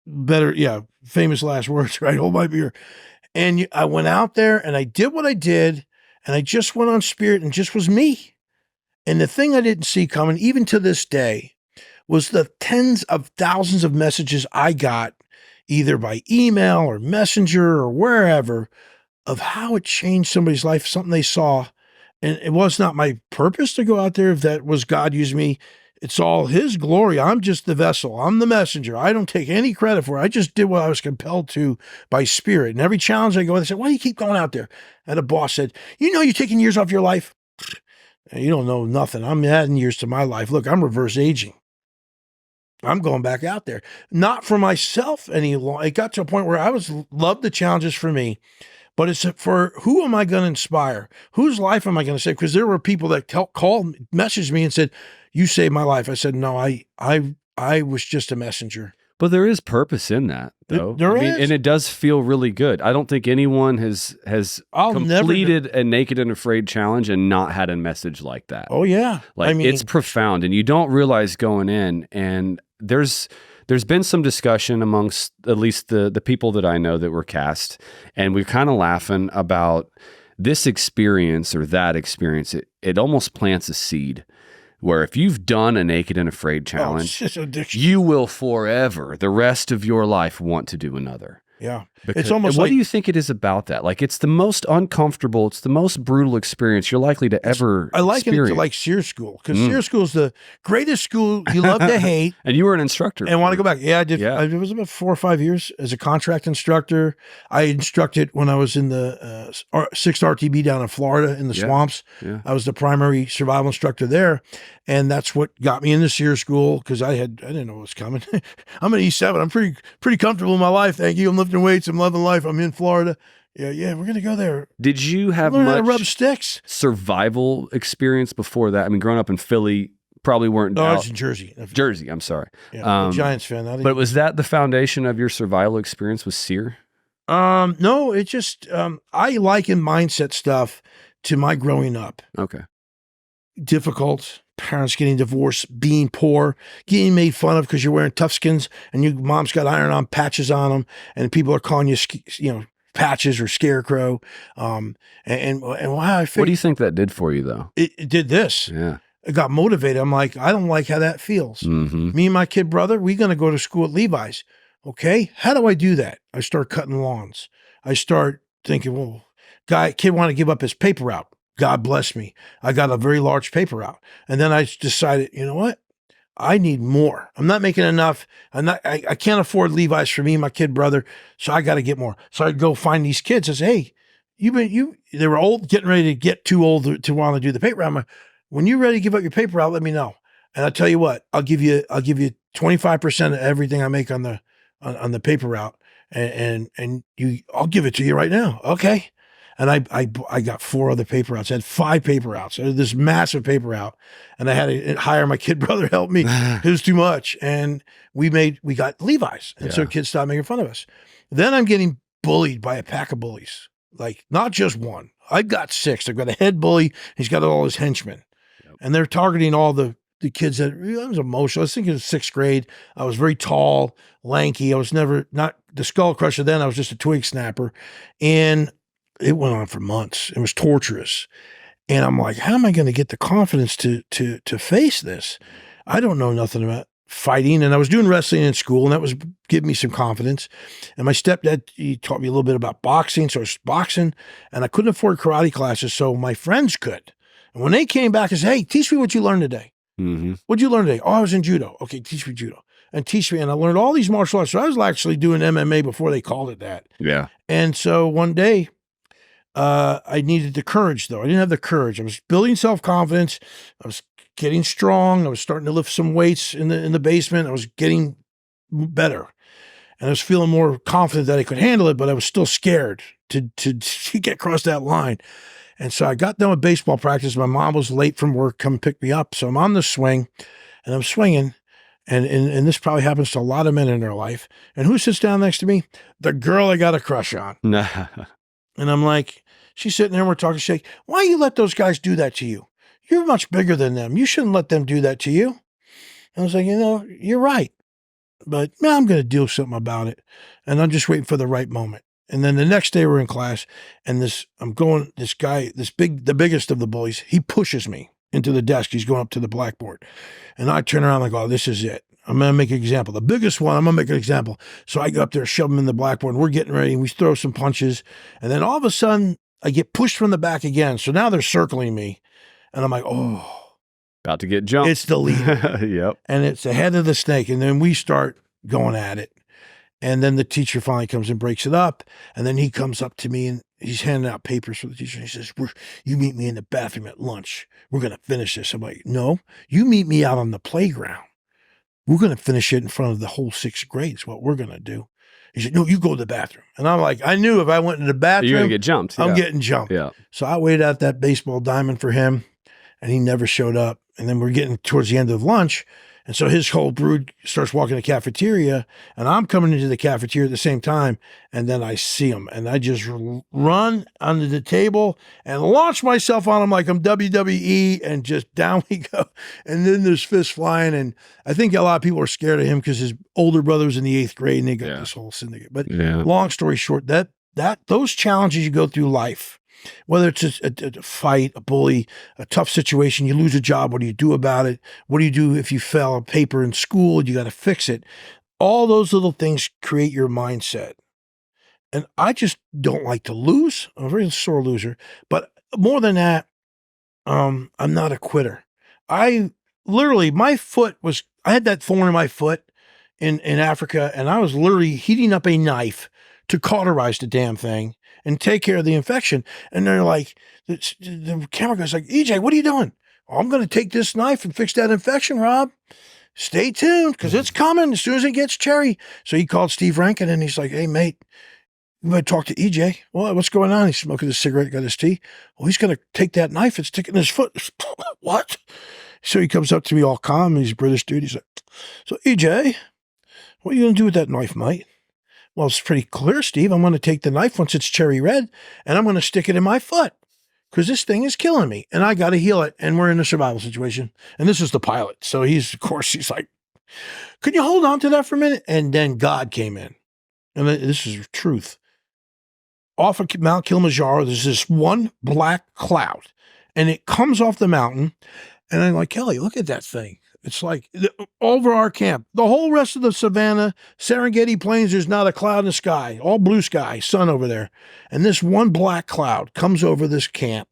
Better, yeah, famous last words, right? Hold my beer. And I went out there and I did what I did, and I just went on spirit and just was me. And the thing I didn't see coming, even to this day, was the tens of thousands of messages I got, either by email or messenger or wherever, of how it changed somebody's life, something they saw. And it was not my purpose to go out there. If that was God using me, it's all his glory. I'm just the vessel. I'm the messenger. I don't take any credit for it. I just did what I was compelled to by spirit. And every challenge I go, they say, why do you keep going out there? And a boss said, you know, you're taking years off your life. You don't know nothing. I'm adding years to my life. Look, I'm reverse aging. I'm going back out there, not for myself any longer. It got to a point where I loved the challenges for me, but it's for who am I going to inspire? Whose life am I going to save? Because there were people that called, messaged me and said, you saved my life. I said, no, I was just a messenger. But there is purpose in that, though. There is. And it does feel really good. I don't think anyone has completed a Naked and Afraid challenge and not had a message like that. Oh, yeah. Like, I mean, it's profound, and you don't realize going in. And there's been some discussion amongst at least the people that I know that were cast, and we're kind of laughing about this experience or that experience. It almost plants a seed where if you've done a Naked and Afraid challenge, you will forever, the rest of your life, want to do another. Yeah. It's almost what do you think it is about that? Like, it's the most uncomfortable, it's the most brutal experience you're likely to ever I liken it to like SEER school, because SEER school is the greatest school you love to hate. And you were an instructor. And want to go back. Yeah, I did. Yeah. It was about 4 or 5 years as a contract instructor. I instructed when I was in the 6th RTB down in Florida in the swamps. Yeah. I was the primary survival instructor there. And that's what got me into SEER school, because I didn't know what was coming. I'm an E7. I'm pretty comfortable in my life. Thank you. I'm lifting weights. I'm loving life. I'm in Florida. Yeah, we're going to go there. Did you have learn much how to rub sticks? Survival experience before that? I mean, growing up in Philly, probably weren't. No, I was in Jersey. Jersey, I'm sorry. Yeah, I'm a Giants fan. But was that the foundation of your survival experience with SEER? No, it just, I liken mindset stuff to my growing up. Okay. Difficult. Parents getting divorced, being poor, getting made fun of because you're wearing toughskins and your mom's got iron-on patches on them, and people are calling you, patches or scarecrow. And wow, I figured, what do you think that did for you, though? It did this. Yeah. I got motivated. I'm like, I don't like how that feels. Mm-hmm. Me and my kid brother, we're going to go to school at Levi's. Okay, how do I do that? I start cutting lawns. I start thinking, well, kid want to give up his paper route. God bless me. I got a very large paper route. And then I decided, you know what? I need more. I'm not making enough. I can't afford Levi's for me and my kid brother. So I got to get more. So I'd go find these kids and say, hey, they were old, getting ready to get too old to want to do the paper route. I'm like, when you're ready to give up your paper route, let me know. And I'll tell you what, I'll give you 25% of everything I make on the paper route. And I'll give it to you right now. Okay. And I got 4 other paper routes. I had 5 paper routes. I had this massive paper route, and I had to hire my kid brother to help me. It was too much. And we got Levi's. And so kids stopped making fun of us. Then I'm getting bullied by a pack of bullies. Like, not just one. I've got 6. I've got a head bully. He's got all his henchmen. Yep. And they're targeting all the kids that, I was emotional. I was thinking of 6th grade. I was very tall, lanky. I was not the skull crusher then. I was just a twig snapper. And it went on for months. It was torturous. And I'm like, how am I going to get the confidence to face this? I don't know nothing about fighting, and I was doing wrestling in school, and that was giving me some confidence. And my stepdad, he taught me a little bit about boxing, so I was boxing, and I couldn't afford karate classes, so my friends could. And when they came back and said, hey, teach me what you learned today. Mm-hmm. What'd you learn today? Oh, I was in judo. Okay, teach me judo. And teach me. And I learned all these martial arts. So I was actually doing MMA before they called it that. Yeah. And so one day, I needed the courage, though. I didn't have the courage. I was building self-confidence. I was getting strong. I was starting to lift some weights in the basement. I was getting better. And I was feeling more confident that I could handle it, but I was still scared to get across that line. And so I got done with baseball practice. My mom was late from work, come pick me up. So I'm on the swing, and I'm swinging. And this probably happens to a lot of men in their life. And who sits down next to me? The girl I got a crush on. And I'm like, she's sitting there and we're talking. She's like, why you let those guys do that to you? You're much bigger than them. You shouldn't let them do that to you. And I was like, you're right. But man, I'm going to do something about it. And I'm just waiting for the right moment. And then the next day we're in class, and this guy, the biggest of the bullies, he pushes me into the desk. He's going up to the blackboard. And I turn around like, oh, this is it. I'm going to make an example. The biggest one, I'm going to make an example. So I go up there, shove him in the blackboard, and we're getting ready, and we throw some punches. And then all of a sudden, I get pushed from the back again. So now they're circling me. And I'm like, oh. About to get jumped. It's the leader. Yep. And it's the head of the snake. And then we start going at it. And then the teacher finally comes and breaks it up. And then he comes up to me and he's handing out papers for the teacher. And he says, you meet me in the bathroom at lunch. We're going to finish this. I'm like, no, you meet me out on the playground. We're going to finish it in front of the whole sixth grade is what we're going to do. He said, no, you go to the bathroom. And I'm like, I knew if I went to the bathroom, you're going to get jumped. I'm getting jumped. Yeah. So I waited out that baseball diamond for him, and he never showed up. And then we're getting towards the end of lunch. And so his whole brood starts walking the cafeteria, and I'm coming into the cafeteria at the same time. And then I see him, and I just run under the table and launch myself on him like I'm WWE, and just down we go. And then there's fists flying. And I think a lot of people are scared of him because his older brother was in the 8th grade, and they got this whole syndicate. But long story short, those challenges you go through life, whether it's a fight, a bully, a tough situation, you lose a job, what do you do about it? What do you do if you fail a paper in school? You got to fix it. All those little things create your mindset. And I just don't like to lose. I'm a very sore loser. But more than that, I'm not a quitter. I had that thorn in my foot in Africa, and I was literally heating up a knife to cauterize the damn thing and take care of the infection. And they're like, the camera guy's like, EJ, what are you doing? Oh, I'm going to take this knife and fix that infection, Rob. Stay tuned, because it's coming as soon as it gets cherry. So he called Steve Rankin, and he's like, hey, mate, you better talk to EJ. Well, what's going on? He's smoking his cigarette, got his tea. Well, he's going to take that knife and stick it in his foot. What? So he comes up to me all calm, and he's a British dude. He's like, so EJ, what are you going to do with that knife, mate? Well, it's pretty clear, Steve. I'm going to take the knife once it's cherry red, and I'm going to stick it in my foot because this thing is killing me, and I got to heal it, and we're in a survival situation. And this is the pilot. So he's like, could you hold on to that for a minute? And then God came in. And this is truth. Off of Mount Kilimanjaro, there's this one black cloud, and it comes off the mountain, and I'm like, Kelly, look at that thing. It's like over our camp. The whole rest of the savannah, Serengeti Plains, there's not a cloud in the sky. All blue sky, sun over there. And this one black cloud comes over this camp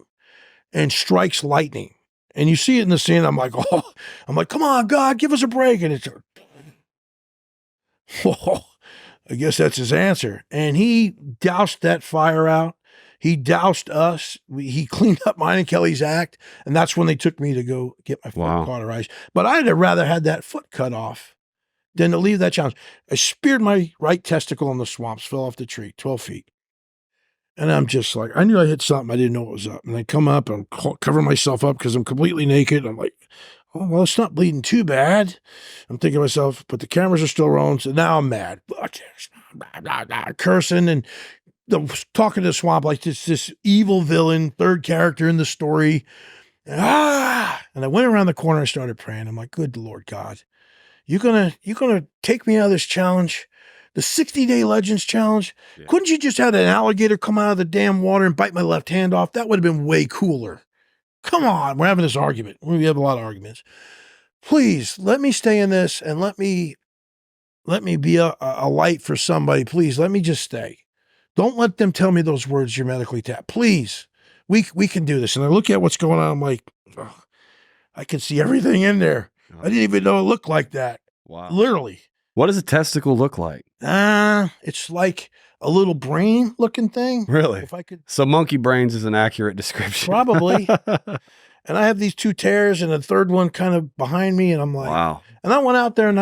and strikes lightning. And you see it in the scene. I'm like, come on, God, give us a break. And it's, I guess that's his answer. And he doused that fire out. He doused us. He cleaned up mine and Kelly's act. And that's when they took me to go get my foot cauterized. But I'd have rather had that foot cut off than to leave that challenge. I speared my right testicle in the swamps, fell off the tree, 12 feet. And I'm just like, I knew I hit something. I didn't know what was up. And I come up and cover myself up because I'm completely naked. I'm like, oh, well, it's not bleeding too bad. I'm thinking to myself, but the cameras are still rolling. So now I'm mad. Cursing and talking to the swamp like this evil villain, third character in the story. And I went around the corner and started praying. I'm like, good Lord God, you gonna take me out of this challenge? The 60-day Legends challenge? Yeah. Couldn't you just have an alligator come out of the damn water and bite my left hand off? That would have been way cooler. Come on, we're having this argument. We have a lot of arguments. please let me stay in this and let me be a light for somebody. Please let me just stay. Don't let them tell me those words you're medically tapped. Please, we can do this. And I look at what's going on. I'm like, oh, I can see everything in there. I didn't even know it looked like that. Wow. Literally. What does a testicle look like? It's like a little brain looking thing. Really? If I could. So monkey brains is an accurate description. Probably. And I have these 2 tears and a third one kind of behind me. And I'm like, wow. And I went out there and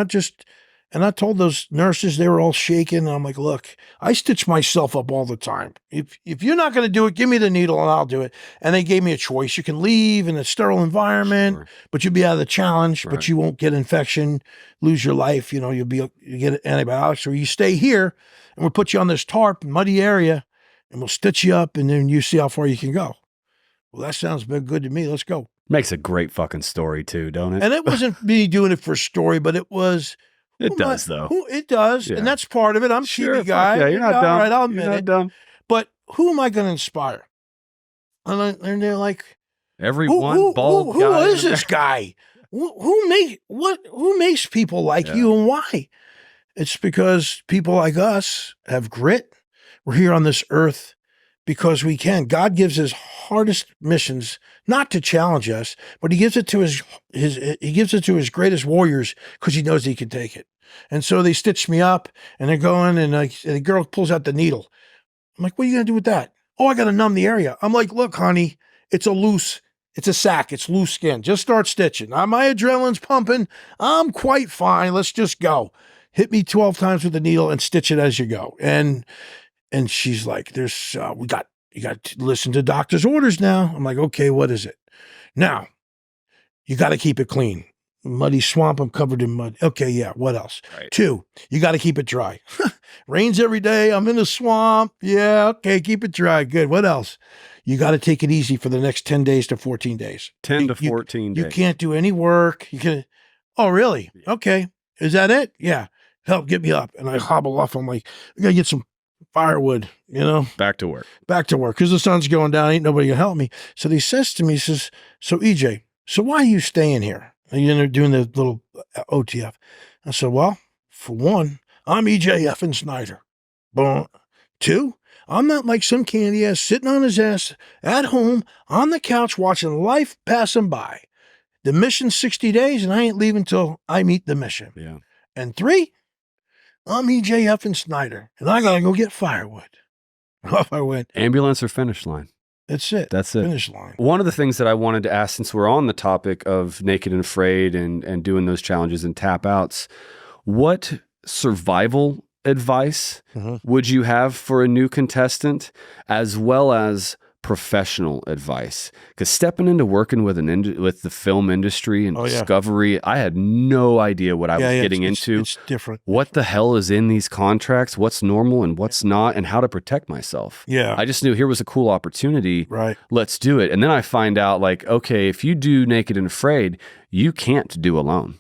I told those nurses, they were all shaking. And I'm like, look, I stitch myself up all the time. If you're not going to do it, give me the needle and I'll do it. And they gave me a choice. You can leave in a sterile environment, Sure. but you'll be out of the challenge, Right. but you won't get infection, lose your life. You get antibiotics, or you stay here and we'll put you on this tarp, muddy area, and we'll stitch you up and then you see how far you can go. Well, that sounds good to me. Let's go. Makes a great fucking story too, don't it? And it wasn't me doing it for story, but it was. It does, though. It does, Yeah. and that's part of it. I'm a Sure, TV guy. yeah, you're not all dumb. right, I'll You're admit not it. dumb. But who am I going to inspire? And they're like, Everyone, bald who guy. is this guy? Who makes people like you, and why? It's because people like us have grit. We're here on this earth because we can. God gives his hardest missions not to challenge us, but he gives it to his greatest warriors because he knows he can take it. And so they stitched me up and they're going and the girl pulls out the needle. I'm like, what are you going to do with that? Oh, I got to numb the area. I'm like, look, honey, it's a sack. It's loose skin. Just start stitching. My adrenaline's pumping. I'm quite fine. Let's just go. Hit me 12 times with the needle and stitch it as you go. And she's like, you got to listen to doctor's orders now. I'm like, okay, what is it? Now, you got to keep it clean. Muddy swamp, I'm covered in mud. Okay, yeah, what else? Right. 2, you got to keep it dry. Rains every day. I'm in the swamp. Yeah, okay, keep it dry. Good. What else? You got to take it easy for the next 10 days to 14 days. 10 to 14 days. You can't do any work. Oh, really? Okay. Is that it? Yeah. Help get me up. And I hobble off. I'm like, I got to get some firewood, Back to work. Because the sun's going down. Ain't nobody gonna help me. So he says to me, he says, so EJ, so why are you staying here? And you're doing the little OTF. I said, well, for one, I'm EJ and Snyder. But 2, I'm not like some candy ass sitting on his ass at home on the couch watching life pass him by. The mission's 60 days and I ain't leaving till I meet the mission. Yeah. And 3, I'm EJ and Snyder and I gotta go get firewood. Off I went. Ambulance or finish line? That's it. That's it. Finish line. One of the things that I wanted to ask, since we're on the topic of Naked and Afraid and doing those challenges and tap outs, what survival advice would you have for a new contestant, as well as professional advice? Because stepping into working with with the film industry and Discovery, I had no idea what I was getting into. It's different. What the hell is in these contracts? What's normal and what's not, and how to protect myself. Yeah. I just knew here was a cool opportunity. Right. Let's do it. And then I find out, like, okay, if you do Naked and Afraid, you can't do alone.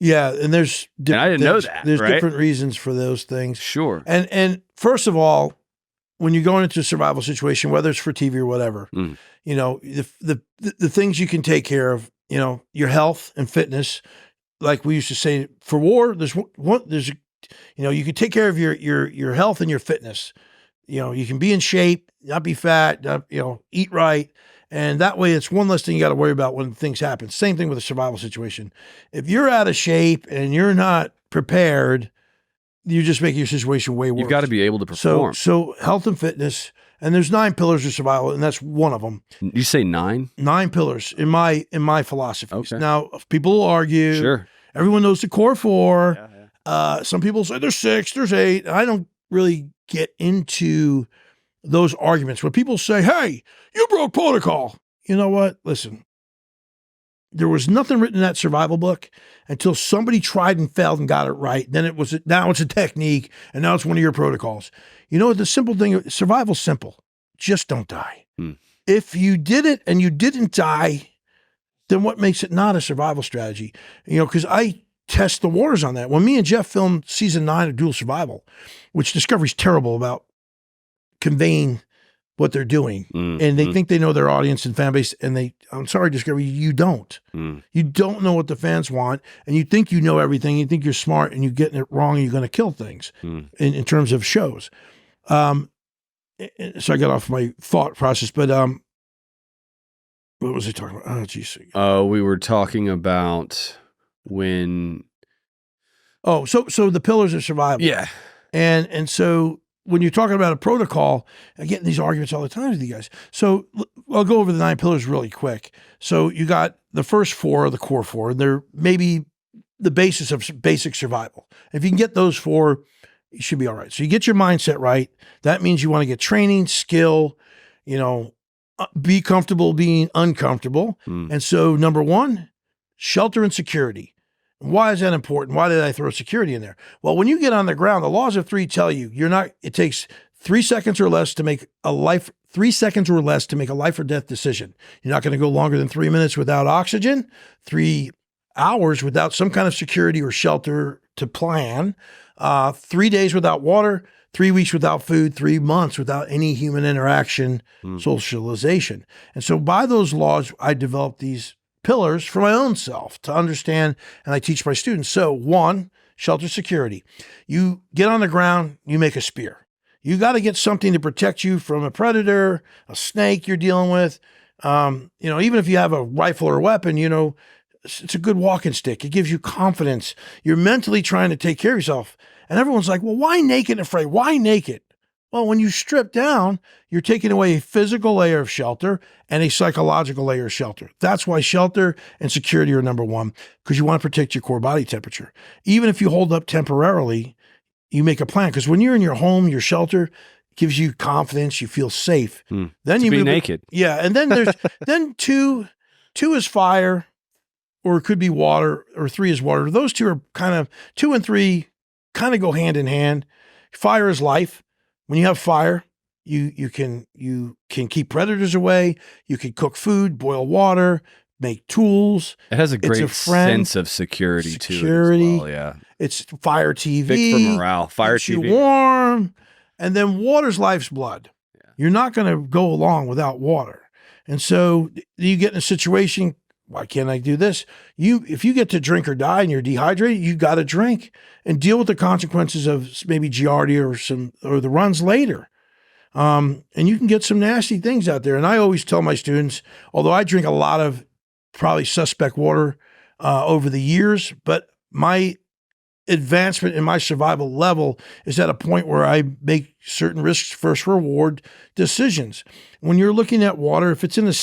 Yeah, and there's and I didn't know that. There's right? different reasons for those things. Sure. And first of all, when you're going into a survival situation, whether it's for TV or whatever, the things you can take care of, your health and fitness. Like we used to say, for war, you can take care of your health and your fitness. You can be in shape, not be fat, eat right. And that way it's one less thing you got to worry about when things happen. Same thing with a survival situation. If you're out of shape and you're not prepared, you just make your situation way worse. You've got to be able to perform. So health and fitness, and there's 9 pillars of survival, and that's one of them. You say 9? 9 pillars in my philosophy. Okay. Now, people will argue. Sure. Everyone knows the core 4. Some people say there's 6, there's 8. I don't really get into those arguments. When people say, hey, you broke protocol. You know what? Listen, there was nothing written in that survival book until somebody tried and failed and got it right. Then now it's a technique, and now it's one of your protocols. You know, the simple thing, survival's simple. Just don't die. If you did it and you didn't die, then what makes it not a survival strategy? Because I test the waters on that. When me and Jeff filmed season 9 of Dual Survival, which Discovery's terrible about conveying what they're doing, and they think they know their audience and fan base, and I'm sorry, Discovery, you don't. You don't know what the fans want, and you think you know everything. You think you're smart, and you're getting it wrong, and you're going to kill things in terms of shows. So I got off my thought process, but what was I talking about? Oh, geez. We were talking about when. Oh, so the pillars of survival. Yeah, and so. When you're talking about a protocol, I get in these arguments all the time with you guys. So I'll go over the 9 pillars really quick. So you got the first 4, the core 4. They're maybe the basis of basic survival. If you can get those 4, you should be all right. So you get your mindset right. That means you want to get training, skill, be comfortable being uncomfortable. And so number 1, shelter and security. Why is that important? Why did I throw security in there? Well, when you get on the ground, the laws of 3 tell you it takes 3 seconds or less to make a life, 3 seconds or less to make a life or death decision. You're not going to go longer than 3 minutes without oxygen, 3 hours without some kind of security or shelter to plan, 3 days without water, 3 weeks without food, 3 months without any human interaction, socialization. And so by those laws, I developed these pillars for my own self to understand, and I teach my students. So 1, shelter security. You get on the ground, you make a spear. You got to get something to protect you from a predator, a snake you're dealing with. Even if you have a rifle or a weapon, it's a good walking stick. It gives you confidence. You're mentally trying to take care of yourself. And everyone's like, well, why naked and afraid? Why naked? Well, when you strip down, you're taking away a physical layer of shelter and a psychological layer of shelter. That's why shelter and security are number 1, because you want to protect your core body temperature. Even if you hold up temporarily, you make a plan. Because when you're in your home, your shelter gives you confidence. You feel safe. Then you be naked. Yeah, and then there's then 2 is fire, or it could be water, or 3 is water. Those 2 are kind of 2 and 3 kind of go hand in hand. Fire is life. When you have fire, you can keep predators away. You can cook food, boil water, make tools. It has a great sense of security too. Security, as well, yeah. It's fire TV. Big for morale. Fire TV. You warm, and then water's life's blood. Yeah. You're not going to go along without water, and so you get in a situation. Why can't I do this? If you get to drink or die and you're dehydrated, you got to drink and deal with the consequences of maybe Giardia or the runs later. And you can get some nasty things out there. And I always tell my students, although I drink a lot of probably suspect water over the years, but my advancement in my survival level is at a point where I make certain risk versus reward decisions. When you're looking at water, if it's in a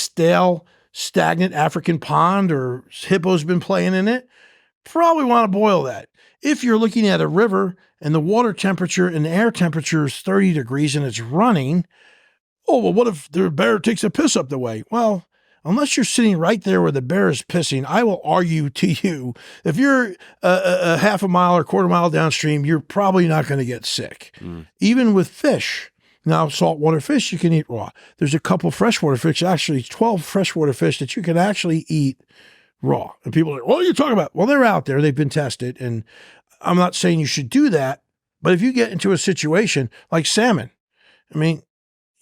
stagnant African pond or hippo's been playing in it, probably want to boil that. If you're looking at a river and the water temperature and the air temperature is 30 degrees and it's running, what if the bear takes a piss up the way? Well, unless you're sitting right there where the bear is pissing, I will argue to you, if you're a half a mile or quarter mile downstream, you're probably not going to get sick. Even with fish. Now, saltwater fish you can eat raw. There's a couple freshwater fish, actually 12 freshwater fish that you can actually eat raw. And people are like, what are you talking about? Well, they're out there. They've been tested. And I'm not saying you should do that. But if you get into a situation like salmon,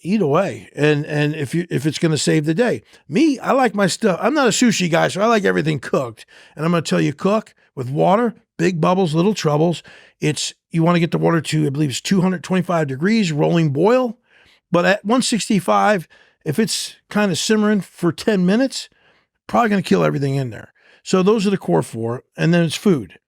eat away. And if it's going to save the day. Me, I like my stuff. I'm not a sushi guy, so I like everything cooked. And I'm going to tell you, cook with water, big bubbles, little troubles. You want to get the water to, I believe it's 225 degrees, rolling boil. But at 165, if it's kind of simmering for 10 minutes, probably going to kill everything in there. So those are the core 4. And then it's food.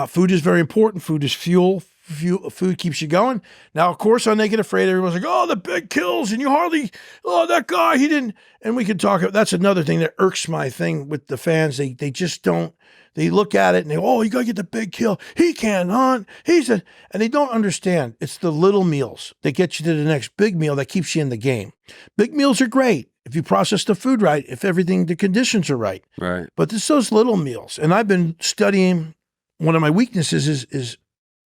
Food is very important. Food is fuel. Food keeps you going. Now, of course, on Naked Afraid, everyone's like, oh, the big kills, and that guy, he didn't. And we could talk, that's another thing that irks my thing with the fans. They just don't. They look at it and you got to get the big kill. He can't hunt. And they don't understand. It's the little meals that get you to the next big meal that keeps you in the game. Big meals are great if you process the food right, if the conditions are right. Right. But it's those little meals. And I've been studying, one of my weaknesses is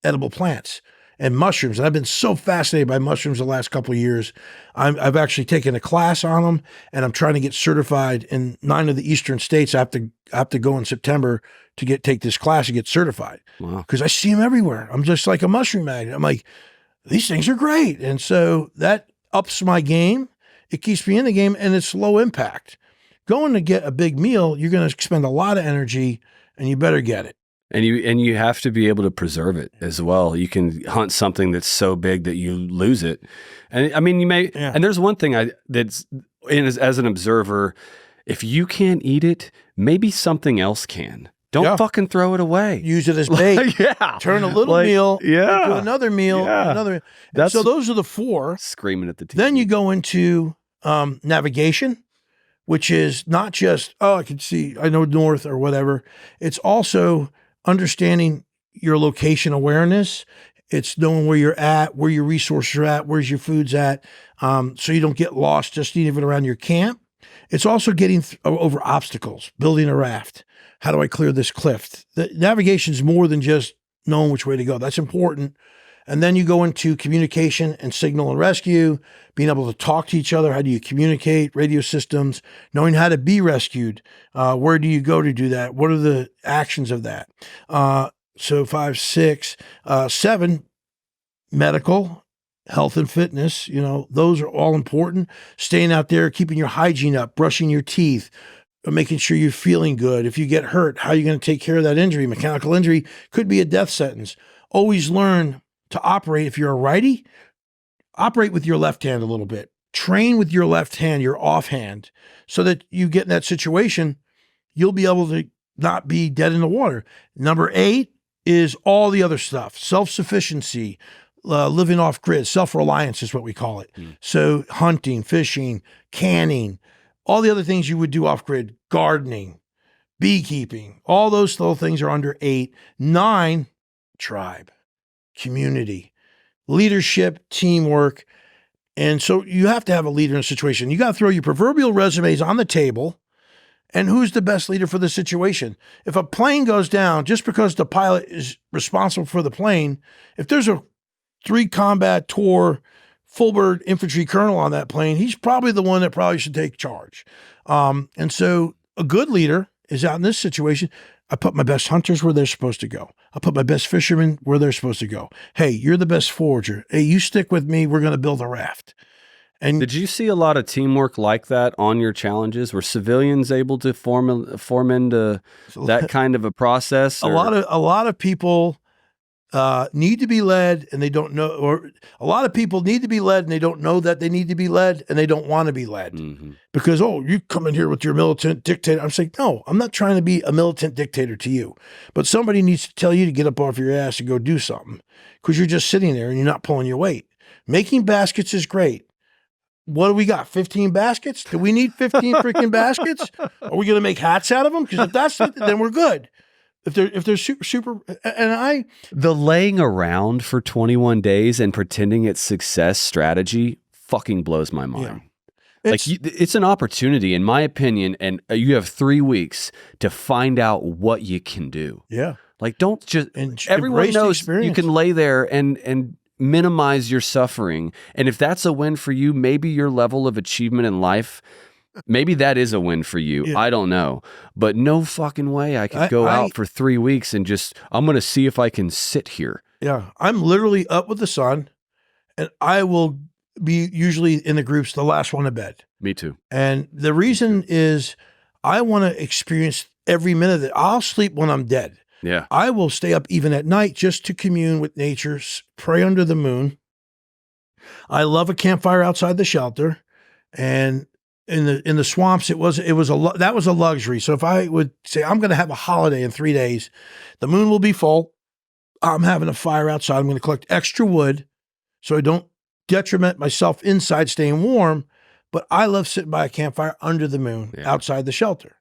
edible plants and mushrooms. And I've been so fascinated by mushrooms the last couple of years. I've actually taken a class on them, and I'm trying to get certified in 9 of the eastern states. I have to go in September to take this class and get certified. Wow. Because I see them everywhere. I'm just like a mushroom magnet. I'm like, these things are great. And so that ups my game. It keeps me in the game, and it's low impact. Going to get a big meal, you're going to expend a lot of energy, and you better get it. And you have to be able to preserve it as well. You can hunt something that's so big that you lose it. And I mean, you may, and there's one thing as an observer, if you can't eat it, maybe something else can. Don't fucking throw it away. Use it as bait. Turn a little meal into another meal. Another. So those are the 4. Screaming at the TV. Then you go into navigation, which is not just, I can see, I know north or whatever. It's also understanding your location awareness. It's knowing where you're at, where your resources are at, where's your food's at, so you don't get lost just even around your camp. It's also getting over obstacles, building a raft. How do I clear this cliff? The navigation is more than just knowing which way to go. That's important. And then you go into communication and signal and rescue, being able to talk to each other. How do you communicate? Radio systems, knowing how to be rescued. Where do you go to do that? What are the actions of that? So 5, 6, 7, medical, health and fitness. Those are all important. Staying out there, keeping your hygiene up, brushing your teeth, making sure you're feeling good. If you get hurt, how are you going to take care of that injury? Mechanical injury could be a death sentence. Always learn to operate. If you're a righty, operate with your left hand a little bit. Train with your left hand, your offhand, so that you get in that situation, you'll be able to not be dead in the water. Number 8 is all the other stuff. Self-sufficiency, living off grid, self-reliance is what we call it. So hunting, fishing, canning, all the other things you would do off grid, gardening, beekeeping, all those little things are under 8. 9, tribe, community, leadership, teamwork. And so you have to have a leader in a situation. You got to throw your proverbial resumes on the table. And who's the best leader for the situation? If a plane goes down, just because the pilot is responsible for the plane, if there's a 3 combat tour full bird infantry colonel on that plane, he's probably the one that probably should take charge. And so a good leader is out in this situation. I put my best hunters where they're supposed to go. I put my best fishermen where they're supposed to go. Hey, you're the best forager. Hey, you stick with me. We're going to build a raft. And did you see a lot of teamwork like that on your challenges? Were civilians able to form into that kind of a process? A lot of people need to be led, and they don't know, or a lot of people need to be led, and they don't know that they need to be led, and they don't want to be led because, you come in here with your militant dictator. I'm saying, no, I'm not trying to be a militant dictator to you, but somebody needs to tell you to get up off your ass and go do something because you're just sitting there and you're not pulling your weight. Making baskets is great. What do we got? 15 baskets? Do we need 15 freaking baskets? Are we going to make hats out of them? Because if that's it, then we're good. If they're super, the laying around for 21 days and pretending it's success strategy fucking blows my mind. Yeah. It's an opportunity, in my opinion, and you have 3 weeks to find out what you can do. Yeah. Don't just, everyone knows you can lay there and minimize your suffering. And if that's a win for you, maybe your level of achievement in life, maybe that is a win for you. Yeah. I don't know. But no fucking way I could go out for 3 weeks and I'm going to see if I can sit here. Yeah. I'm literally up with the sun, and I will be usually in the groups the last one to bed. Me too. And the reason is I want to experience every minute of it. I'll sleep when I'm dead. Yeah. I will stay up even at night just to commune with nature, pray under the moon. I love a campfire outside the shelter, and in the swamps, that was a luxury. So if I would say I'm going to have a holiday in 3 days, the moon will be full. I'm having a fire outside. I'm going to collect extra wood so I don't detriment myself inside staying warm. But I love sitting by a campfire under the moon outside the shelter.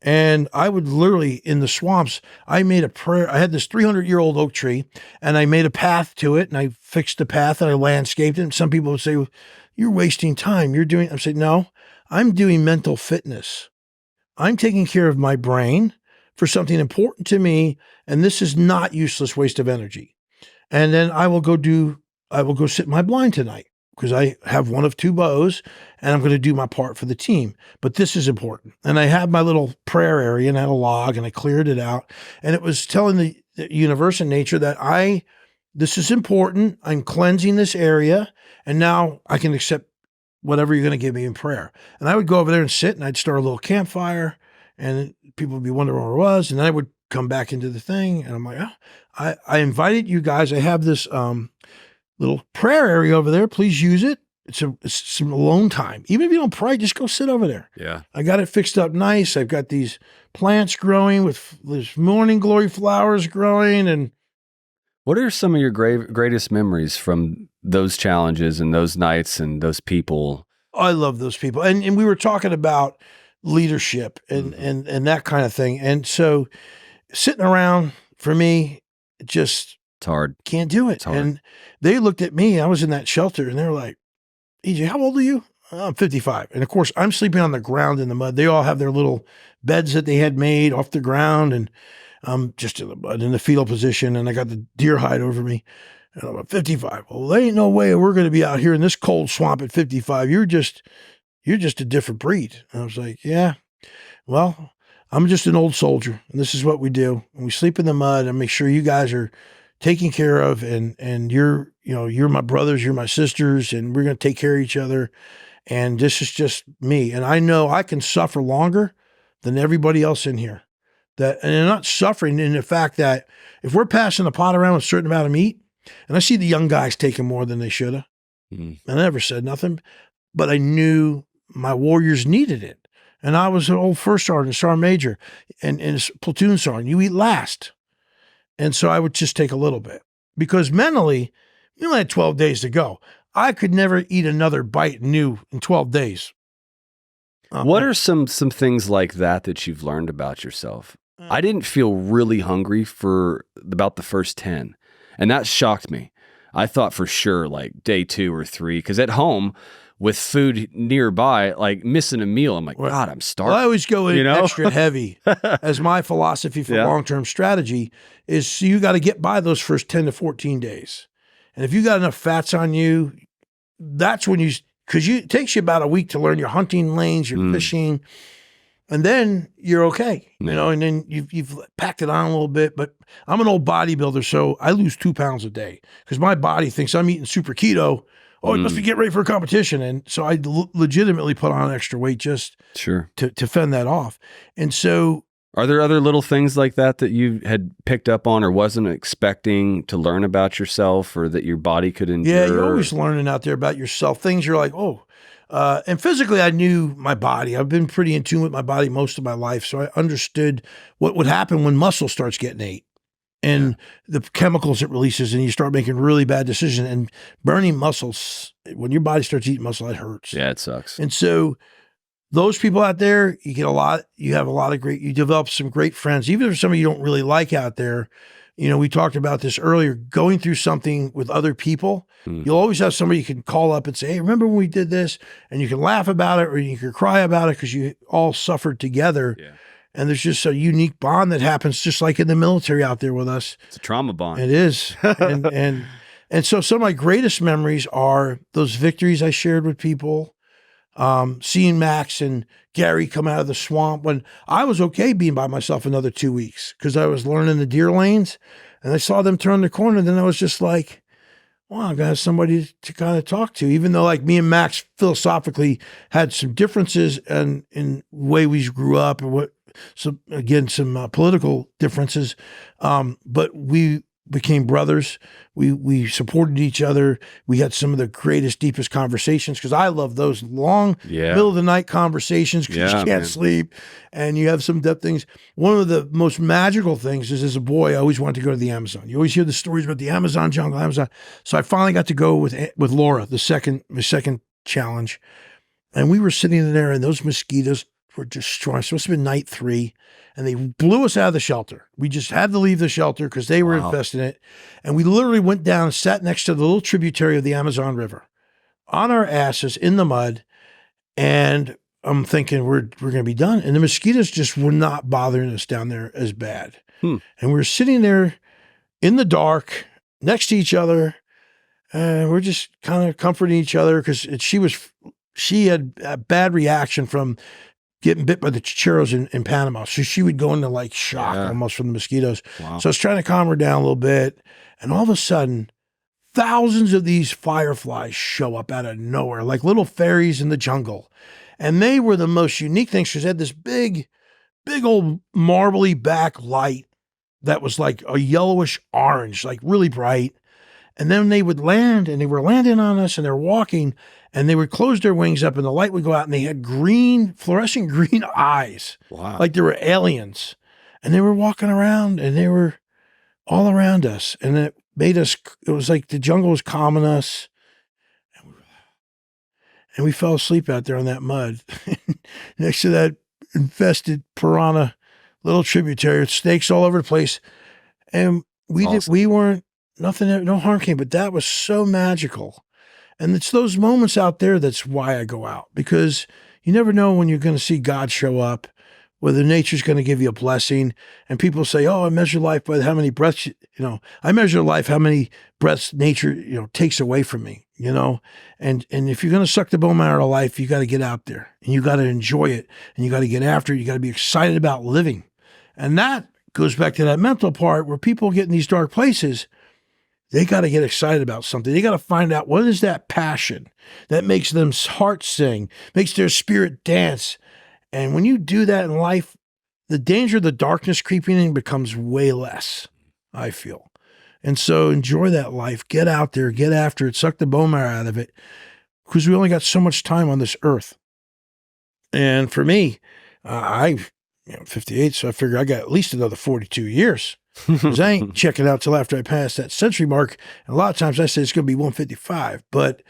And I would literally, in the swamps, I made a prayer. I had this 300-year-old oak tree, and I made a path to it, and I fixed the path, and I landscaped it. And some people would say, well, you're wasting time. I'm saying, no, I'm doing mental fitness. I'm taking care of my brain for something important to me, and this is not useless waste of energy. And then I will go sit in my blind tonight, because I have one of 2 bows, and I'm going to do my part for the team. But this is important. And I had my little prayer area, and I had a log, and I cleared it out. And it was telling the universe and nature that this is important. I'm cleansing this area, and now I can accept whatever you're going to give me in prayer. And I would go over there and sit, and I'd start a little campfire, and people would be wondering where I was. And then I would come back into the thing, and I'm like, oh, I invited you guys. I have this little prayer area over there. Please use it. It's some alone time. Even if you don't pray, just go sit over there. Yeah. I got it fixed up nice. I've got these plants growing with this morning glory flowers growing. And what are some of your greatest memories from those challenges and those nights and those people? I love those people. And we were talking about leadership and that kind of thing. And so sitting around for me, just it's hard. Can't do it. And they looked at me. I was in that shelter, and they were like, EJ, how old are you? I'm 55. And of course, I'm sleeping on the ground in the mud. They all have their little beds that they had made off the ground, and I'm just in the mud in the fetal position, and I got the deer hide over me. And I'm at 55. Well, there ain't no way we're going to be out here in this cold swamp at 55. You're just a different breed. And I was like, yeah, well, I'm just an old soldier, and this is what we do. And we sleep in the mud and make sure you guys are taken care of, and you're my brothers, you're my sisters, and we're going to take care of each other. And this is just me. And I know I can suffer longer than everybody else in here. And they're not suffering in the fact that if we're passing the pot around with a certain amount of meat, and I see the young guys taking more than they should have, I never said nothing, but I knew my warriors needed it. And I was an old first sergeant, sergeant major, and a platoon sergeant. You eat last. And so I would just take a little bit, because mentally, you only had 12 days to go. I could never eat another bite new in 12 days. What are some things like that you've learned about yourself? I didn't feel really hungry for about the first 10, and that shocked me. I thought for sure like day 2 or 3, because at home with food nearby, like missing a meal, I'm like, God, I'm starving. Well, I always go in extra heavy as my philosophy for long-term strategy is you got to get by those first 10 to 14 days. And if you got enough fats on you, that's when because it takes you about a week to learn your hunting lanes, your fishing, and then you're okay, and then you've packed it on a little bit. But I'm an old bodybuilder, so I lose 2 pounds a day because my body thinks I'm eating super keto. Oh, it must be getting ready for a competition. And so I legitimately put on extra weight just to fend that off. And so, are there other little things like that you had picked up on or wasn't expecting to learn about yourself, or that your body could endure? Yeah, you're always learning out there about yourself. Things you're like, and physically I knew my body. I've been pretty in tune with my body most of my life. So I understood what would happen when muscle starts getting ate. And the chemicals it releases, and you start making really bad decisions. And burning muscles, when your body starts eating muscle, it hurts. Yeah, it sucks. And so those people out there, you develop some great friends, even if some of you don't really like out there. We talked about this earlier, going through something with other people. You'll always have somebody you can call up and say, hey, remember when we did this? And you can laugh about it, or you can cry about it because you all suffered together. Yeah. And there's just a unique bond that happens, just like in the military out there with us. It's a trauma bond. It is. and so some of my greatest memories are those victories I shared with people, seeing Max and Gary come out of the swamp when I was okay being by myself another 2 weeks because I was learning the deer lanes, and I saw them turn the corner. Then I was just like, well, I'm going to have somebody to kind of talk to, even though like me and Max philosophically had some differences in the way we grew up and some political differences. But we became brothers. We supported each other. We had some of the greatest, deepest conversations, because I love those long middle of the night conversations because you can't sleep and you have some depth things. One of the most magical things is, as a boy, I always wanted to go to the Amazon. You always hear the stories about the Amazon jungle, Amazon. So I finally got to go with Laura, the second challenge. And we were sitting in there, and those mosquitoes were destroying. It's supposed to be night 3, and they blew us out of the shelter. We just had to leave the shelter because they were infesting it. And we literally went down and sat next to the little tributary of the Amazon River on our asses in the mud. And I'm thinking we're going to be done. And the mosquitoes just were not bothering us down there as bad. And we were sitting there in the dark next to each other. And we're just kind of comforting each other because she had a bad reaction from getting bit by the chicharros in Panama. So she would go into like shock almost from the mosquitoes. Wow. So I was trying to calm her down a little bit. And all of a sudden, thousands of these fireflies show up out of nowhere, like little fairies in the jungle. And they were the most unique things because they had this big old marbly back light that was like a yellowish orange, like really bright. And then they would land, and they were landing on us, and they're walking, and they would close their wings up, and the light would go out, and they had fluorescent green eyes. Wow. Like they were aliens. And they were walking around, and they were all around us. And it was like the jungle was calming us. And we fell asleep out there on that mud next to that infested piranha little tributary with snakes all over the place. And no harm came, but that was so magical. And it's those moments out there that's why I go out, because you never know when you're going to see God show up, whether nature's going to give you a blessing. And people say, oh, I measure life by how many breaths, I measure life how many breaths nature, takes away from me, and if you're going to suck the bone marrow of life, you got to get out there and you got to enjoy it and you got to get after it. You got to be excited about living. And that goes back to that mental part where people get in these dark places. They got to get excited about something. They got to find out what is that passion that makes them heart sing, makes their spirit dance. And when you do that in life, the danger of the darkness creeping in becomes way less, I feel. And so enjoy that life. Get out there, get after it, suck the bone marrow out of it, because we only got so much time on this earth. And for me, I'm 58, so I figure I got at least another 42 years. Because I ain't checking out till after I pass that century mark. And a lot of times I say it's going to be 155. But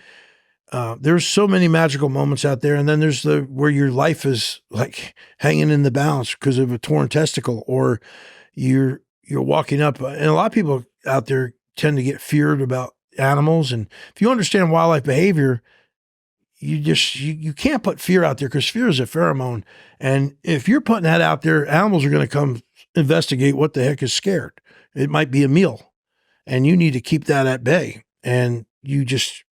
there's so many magical moments out there. And then there's where your life is like hanging in the balance because of a torn testicle, or you're walking up. And a lot of people out there tend to get feared about animals. And if you understand wildlife behavior, you can't put fear out there, because fear is a pheromone. And if you're putting that out there, animals are going to come investigate what the heck is scared. It might be a meal, and you need to keep that at bay. And you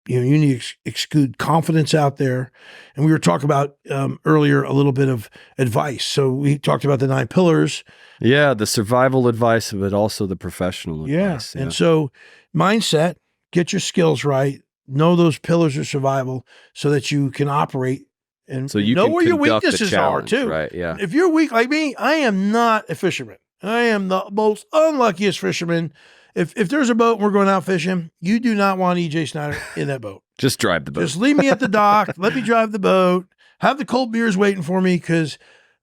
need to exude confidence out there. And we were talking about earlier a little bit of advice. So we talked about the 9 pillars. Yeah, the survival advice, but also the professional advice. Yeah. And so mindset, get your skills right, know those pillars of survival so that you can operate and so you know can where your conduct weaknesses are too. Right, yeah. If you're weak like me, I am not a fisherman. I am the most unluckiest fisherman. If there's a boat and we're going out fishing, you do not want EJ Snyder in that boat. Just drive the boat. Just leave me at the dock. Let me drive the boat. Have the cold beers waiting for me, because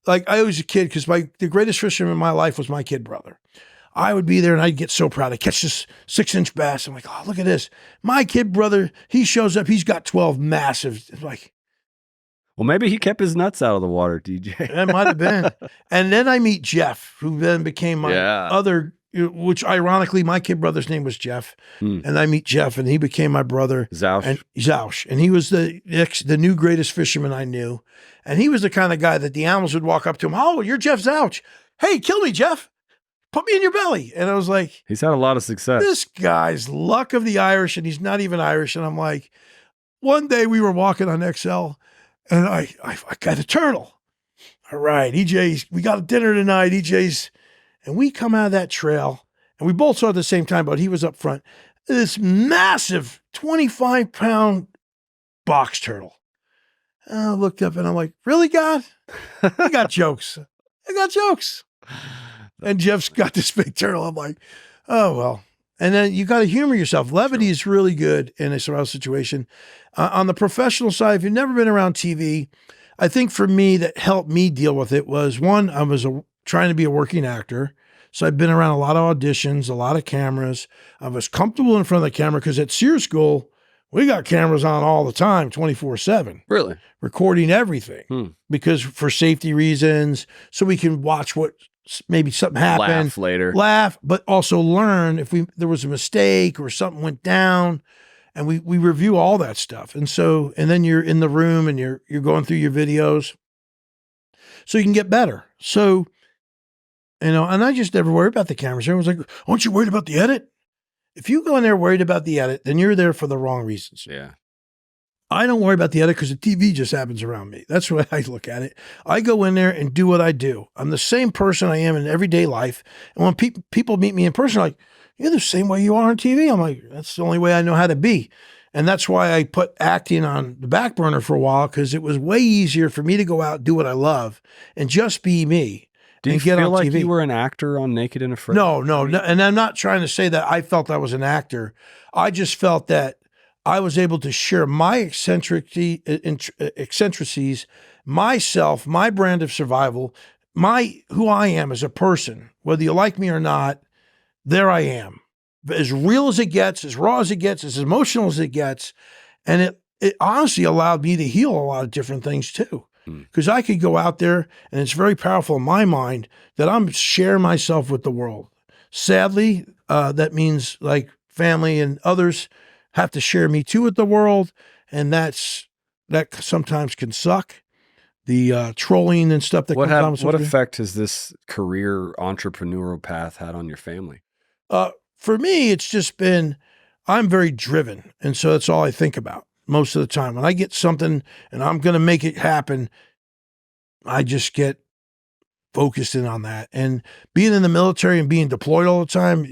like I was a kid, because the greatest fisherman in my life was my kid brother. I would be there and I'd get so proud. I catch this 6-inch bass. I'm like, oh, look at this. My kid brother, he shows up. He's got 12 massive. It's like, well, maybe he kept his nuts out of the water, DJ. That might have been. And then I meet Jeff, who then became my other, which ironically, my kid brother's name was Jeff. And I meet Jeff, and he became my brother. Zausch. And he was the new greatest fisherman I knew. And he was the kind of guy that the animals would walk up to him. Oh, you're Jeff Zausch. Hey, kill me, Jeff. Put me in your belly. And I was like, he's had a lot of success. This guy's luck of the Irish, and he's not even Irish. And I'm like, one day we were walking on XL, and I got a turtle. All right, EJ's, we got a dinner tonight, EJ's. And we come out of that trail, and we both saw it at the same time, but he was up front. This massive 25-pound box turtle. And I looked up, and I'm like, really, God? I got jokes. And Jeff's got this big turtle. I'm like, oh, well. And then you got to humor yourself. Levity is really good in a survival situation. On the professional side, if you've never been around TV, I think for me that helped me deal with it was, one, I was trying to be a working actor. So I've been around a lot of auditions, a lot of cameras. I was comfortable in front of the camera because at SEER School, we got cameras on all the time, 24/7. Really? Recording everything because for safety reasons, so we can watch what maybe something happened. Laugh, but also learn if there was a mistake or something went down. And we review all that stuff. And then you're in the room and you're going through your videos so you can get better. So, and I just never worry about the cameras. Everyone's like, aren't you worried about the edit? If you go in there worried about the edit, then you're there for the wrong reasons. Yeah. I don't worry about the edit because the TV just happens around me. That's the way I look at it. I go in there and do what I do. I'm the same person I am in everyday life. And when people meet me in person, like, you're the same way you are on TV. I'm like, that's the only way I know how to be. And that's why I put acting on the back burner for a while, because it was way easier for me to go out and do what I love and just be me. Do you and get feel on like TV. you were an actor on Naked and Afraid? No, and I'm not trying to say that I felt I was an actor. I just felt that I was able to share my eccentricities, myself, my brand of survival, who I am as a person, whether you like me or not. There I am, as real as it gets, as raw as it gets, as emotional as it gets, and it honestly allowed me to heal a lot of different things too. Because I could go out there, and it's very powerful in my mind that I'm sharing myself with the world. Sadly, that means like family and others have to share me too with the world, and that sometimes can suck. The trolling and stuff that comes on. What effect has this career entrepreneurial path had on your family? For me, it's just been, I'm very driven, and so that's all I think about most of the time. When I get something and I'm going to make it happen, I just get focused in on that. And being in the military and being deployed all the time,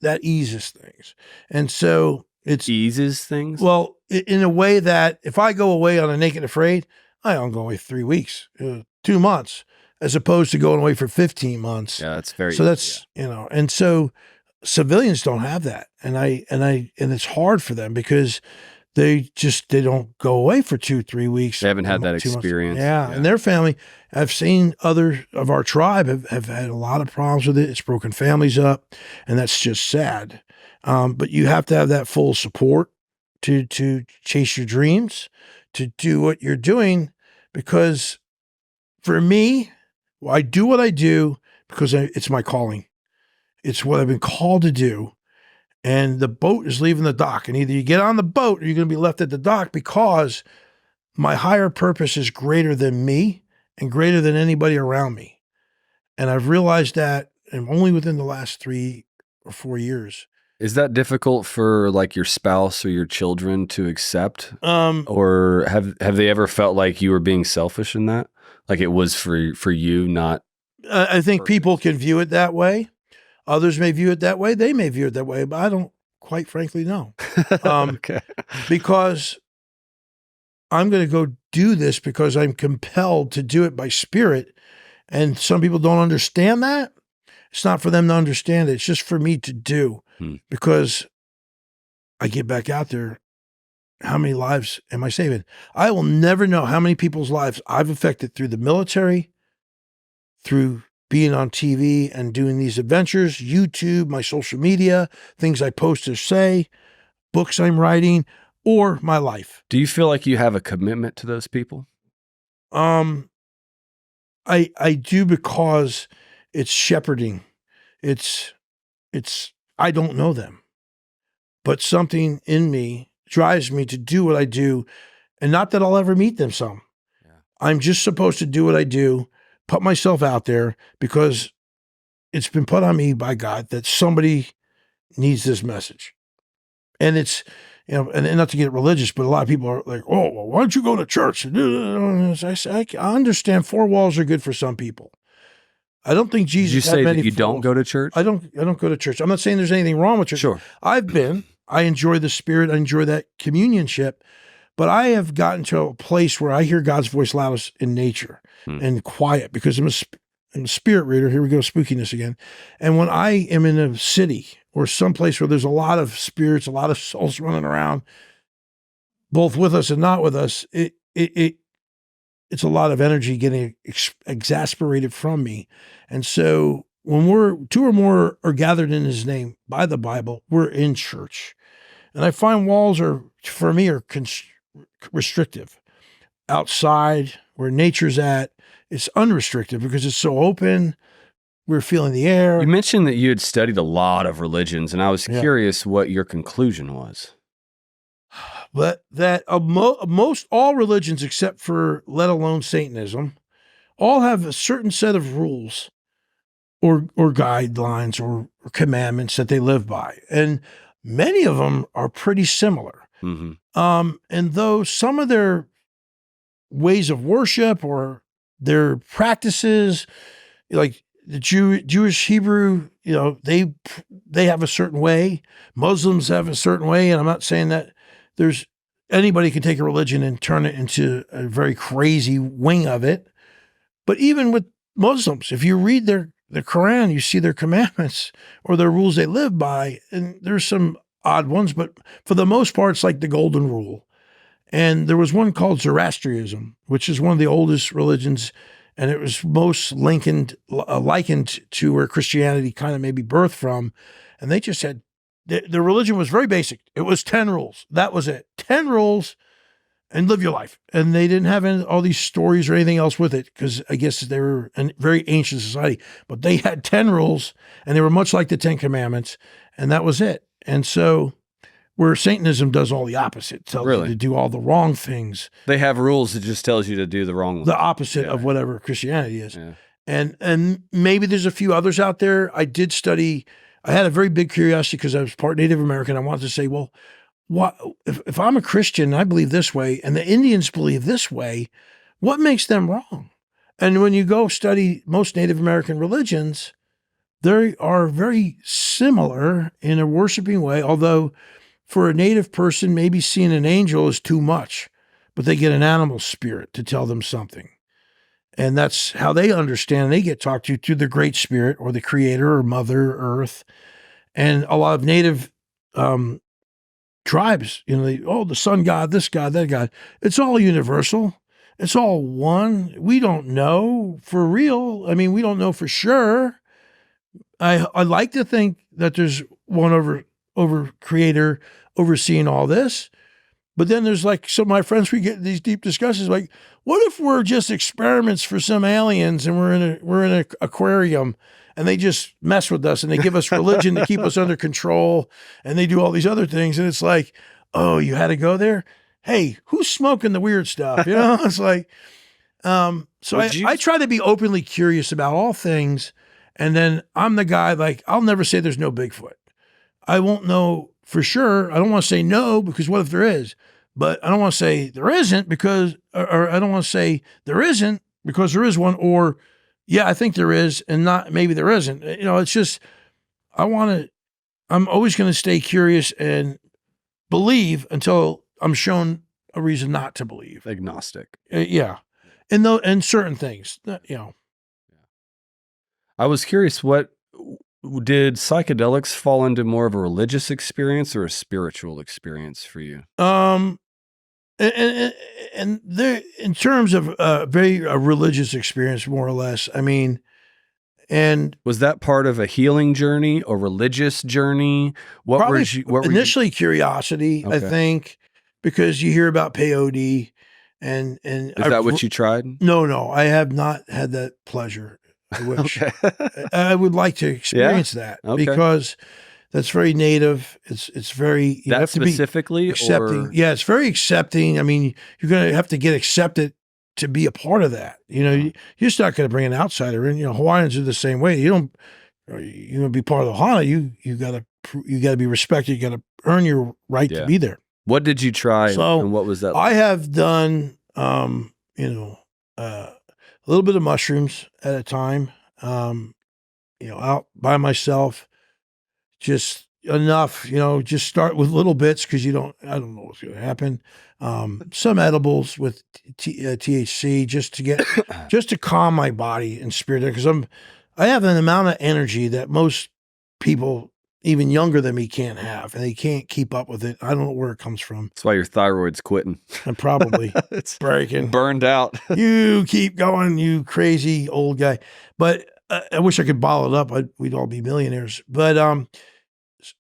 that eases things. And so it eases things? Well, in a way that if I go away on a Naked Afraid, I don't go away 3 weeks, 2 months, as opposed to going away for 15 months. Yeah, that's very, so that's, and so civilians don't have that. And it's hard for them because they don't go away for 2-3 weeks. They haven't had that experience. Yeah. And their family, I've seen other of our tribe have had a lot of problems with it. It's broken families up, and that's just sad. But you have to have that full support to chase your dreams, to do what you're doing, because for me, I do what I do because it's my calling. It's what I've been called to do. And the boat is leaving the dock, and either you get on the boat or you're going to be left at the dock, because my higher purpose is greater than me and greater than anybody around me. And I've realized that, and only within the last 3 or 4 years. Is that difficult for like your spouse or your children to accept? Or have they ever felt like you were being selfish in that? Like it was for you, not? I think people can view it that way. Others may view it that way. They may view it that way, but I don't quite frankly know. Okay. Because I'm going to go do this because I'm compelled to do it by spirit. And some people don't understand that. It's not for them to understand it. It's just for me to do, because I get back out there. How many lives am I saving? I will never know how many people's lives I've affected through the military, through being on TV and doing these adventures, YouTube, my social media, things I post or say, books I'm writing, or my life. Do you feel like you have a commitment to those people? I do, because it's shepherding. It's I don't know them, but something in me drives me to do what I do, and not that I'll ever meet them some. Yeah. I'm just supposed to do what I do, put myself out there, because it's been put on me by God that somebody needs this message. And it's, and not to get religious, but a lot of people are like, oh, well, why don't you go to church? I understand 4 walls are good for some people. I don't think Jesus. Did you say that you don't go to church? I don't go to church. I'm not saying there's anything wrong with church. Sure. I enjoy the spirit. I enjoy that communionship, but I have gotten to a place where I hear God's voice loudest in nature and quiet, because I'm a spirit reader. Here we go, spookiness again. And when I am in a city or someplace where there's a lot of spirits, a lot of souls running around, both with us and not with us, it's a lot of energy getting exasperated from me. And so when 2 or more are gathered in his name by the Bible, we're in church. And I find walls for me, restrictive. Outside, where nature's at, it's unrestricted because it's so open. We're feeling the air. You mentioned that you had studied a lot of religions, and I was curious what your conclusion was. But that most all religions, except for, let alone Satanism, all have a certain set of rules or guidelines or commandments that they live by. And many of them are pretty similar. Mm-hmm. And though some of their ways of worship or their practices, like the Jewish Hebrew, they have a certain way. Muslims have a certain way. And I'm not saying that there's anybody can take a religion and turn it into a very crazy wing of it. But even with Muslims, if you read the Quran, you see their commandments or their rules they live by. And there's some odd ones, but for the most part, it's like the golden rule. And there was one called Zoroastrianism, which is one of the oldest religions, and it was most likened to where Christianity kind of maybe birthed from. And they just had, the religion was very basic. It was 10 rules. That was it. 10 rules and live your life. And they didn't have all these stories or anything else with it because I guess they were a very ancient society. But they had 10 rules, and they were much like the 10 Commandments, and that was it. And so where Satanism does all the opposite, tells you to do all the wrong things. They have rules that just tells you to do the wrong ones. The opposite of whatever Christianity is. Yeah. And maybe there's a few others out there. I did study, I had a very big curiosity because I was part Native American. I wanted to say, well, what if I'm a Christian and I believe this way and the Indians believe this way, what makes them wrong? And when you go study most Native American religions, they are very similar in a worshiping way, although for a Native person, maybe seeing an angel is too much, but they get an animal spirit to tell them something. And that's how they understand. They get talked to through the Great Spirit or the Creator or Mother Earth. And a lot of Native tribes, the sun god, this god, that god. It's all universal. It's all one. We don't know for real. I mean, we don't know for sure. I like to think that there's one over Creator overseeing all this. But then there's like some of my friends, we get these deep discussions like, what if we're just experiments for some aliens and we're in an aquarium and they just mess with us and they give us religion to keep us under control and they do all these other things. And it's like, oh, you had to go there? Hey, who's smoking the weird stuff? It's like, so I try to be openly curious about all things. And then I'm the guy, like, I'll never say there's no Bigfoot. I won't know for sure. I don't want to say no because what if there is? But I don't want to say there isn't because, or I don't want to say there isn't because there is one, or yeah, I think there is and not, maybe there isn't. It's just, I'm always going to stay curious and believe until I'm shown a reason not to believe. Agnostic. Yeah. And certain things, I was curious, what did psychedelics fall into more of a religious experience or a spiritual experience for you? And there, in terms of a religious experience, more or less. I mean, and was that part of a healing journey or religious journey? What were initially curiosity, okay. I think, because you hear about peyote and is that what you tried? No, I have not had that pleasure. Which I would like to experience that because that's very Native. It's very, you have to specifically be accepting. Yeah, it's very accepting. I mean, you're going to have to get accepted to be a part of that. You're just not going to bring an outsider in. Hawaiians are the same way. You're going to be part of the Hana. You got to be respected. You got to earn your right to be there. What did you try and what was that like? I have done, a little bit of mushrooms at a time, out by myself, just enough, just start with little bits because I don't know what's going to happen. Some edibles with THC just to calm my body and spirit because I have an amount of energy that most people even younger than me can't have, and they can't keep up with it. I don't know where it comes from. That's why your thyroid's quitting. And probably it's breaking. Burned out. You keep going, you crazy old guy. But I wish I could bottle it up. We'd all be millionaires. But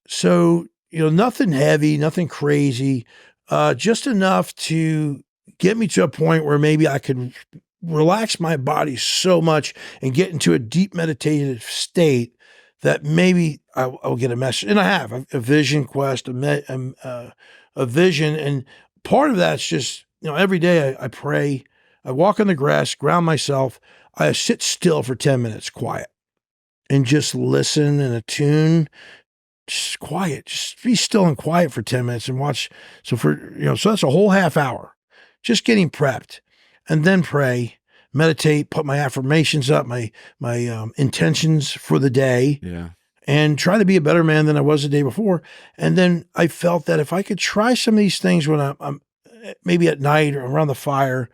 so, nothing heavy, nothing crazy, just enough to get me to a point where maybe I could relax my body so much and get into a deep meditative state that maybe I'll get a message. And I have a vision quest, a vision. And part of that's just, every day I pray, I walk on the grass, ground myself. I sit still for 10 minutes, quiet, and just listen and attune, just quiet, just be still and quiet for 10 minutes and watch. So so that's a whole half hour, just getting prepped, and then pray, meditate, put my affirmations up, my intentions for the day, and try to be a better man than I was the day before. And then I felt that if I could try some of these things when I'm maybe at night or around the fire,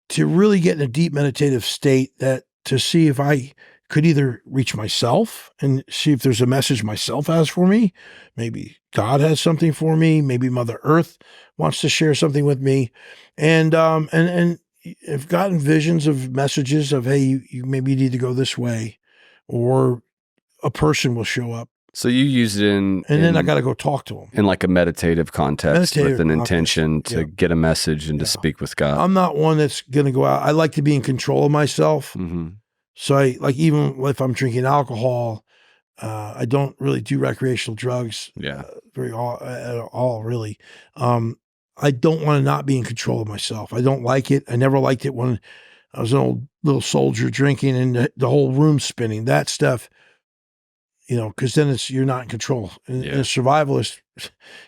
to really get in a deep meditative state, that to see if I could either reach myself and see if there's a message myself has for me. Maybe God has something for me. Maybe Mother Earth wants to share something with me. And I've gotten visions of messages of, hey, you maybe need to go this way, or a person will show up. So you use it then I got to go talk to them in like a meditative context with an intention to get a message and to speak with God. I'm not one that's going to go out. I like to be in control of myself. So I like, even if I'm drinking alcohol, I don't really do recreational drugs. At all really. I don't want to not be in control of myself. I don't like it. I never liked it when I was an old little soldier drinking and the whole room spinning, that stuff. Because then you're not in control. And as a survivalist,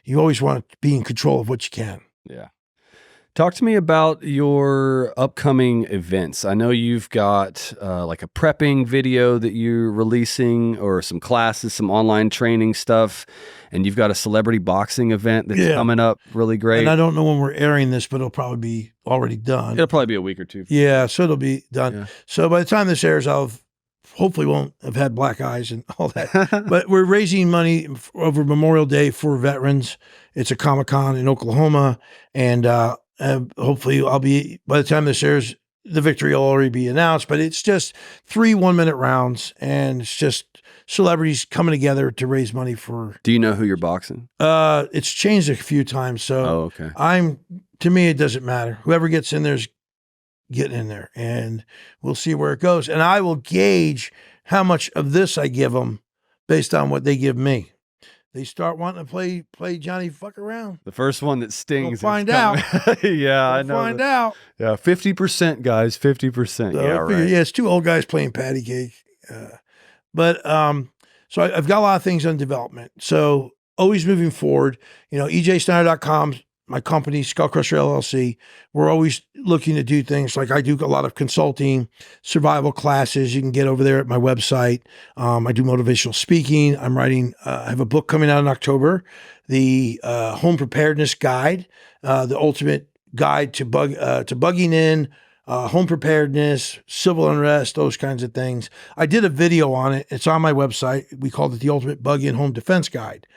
you always want to be in control of what you can. Yeah. Talk to me about your upcoming events. I know you've got like a prepping video that you're releasing, or some classes, some online training stuff, and you've got a celebrity boxing event that's coming up really great. And I don't know when we're airing this, but it'll probably be already done. It'll probably be a week or two. Yeah, so it'll be done. Yeah. So by the time this airs, hopefully won't have had black eyes and all that. But we're raising money over Memorial Day for veterans. It's a Comic-Con in Oklahoma. And hopefully by the time this airs, the victory will already be announced. But it's just 3 1-minute rounds, and it's just celebrities coming together to raise money for. Do you know who you're boxing? It's changed a few times. So to me, it doesn't matter. Whoever gets in there's getting in there, and we'll see where it goes. And I will gauge how much of this I give them based on what they give me. They start wanting to play Johnny fuck around. The first one that stings. We'll find out. I know. Find out. Yeah, 50%, guys. 50%. So right. Yeah, it's 2 old guys playing patty cake. So I've got a lot of things on development. So always moving forward. EJSnyder.com. My company, Skullcrusher LLC, we're always looking to do things like I do a lot of consulting, survival classes. You can get over there at my website. I do motivational speaking. I'm writing, I have a book coming out in October, the Home Preparedness Guide, the ultimate guide to bugging in, home preparedness, civil unrest, those kinds of things. I did a video on it. It's on my website. We called it the Ultimate Bug-In Home Defense Guide.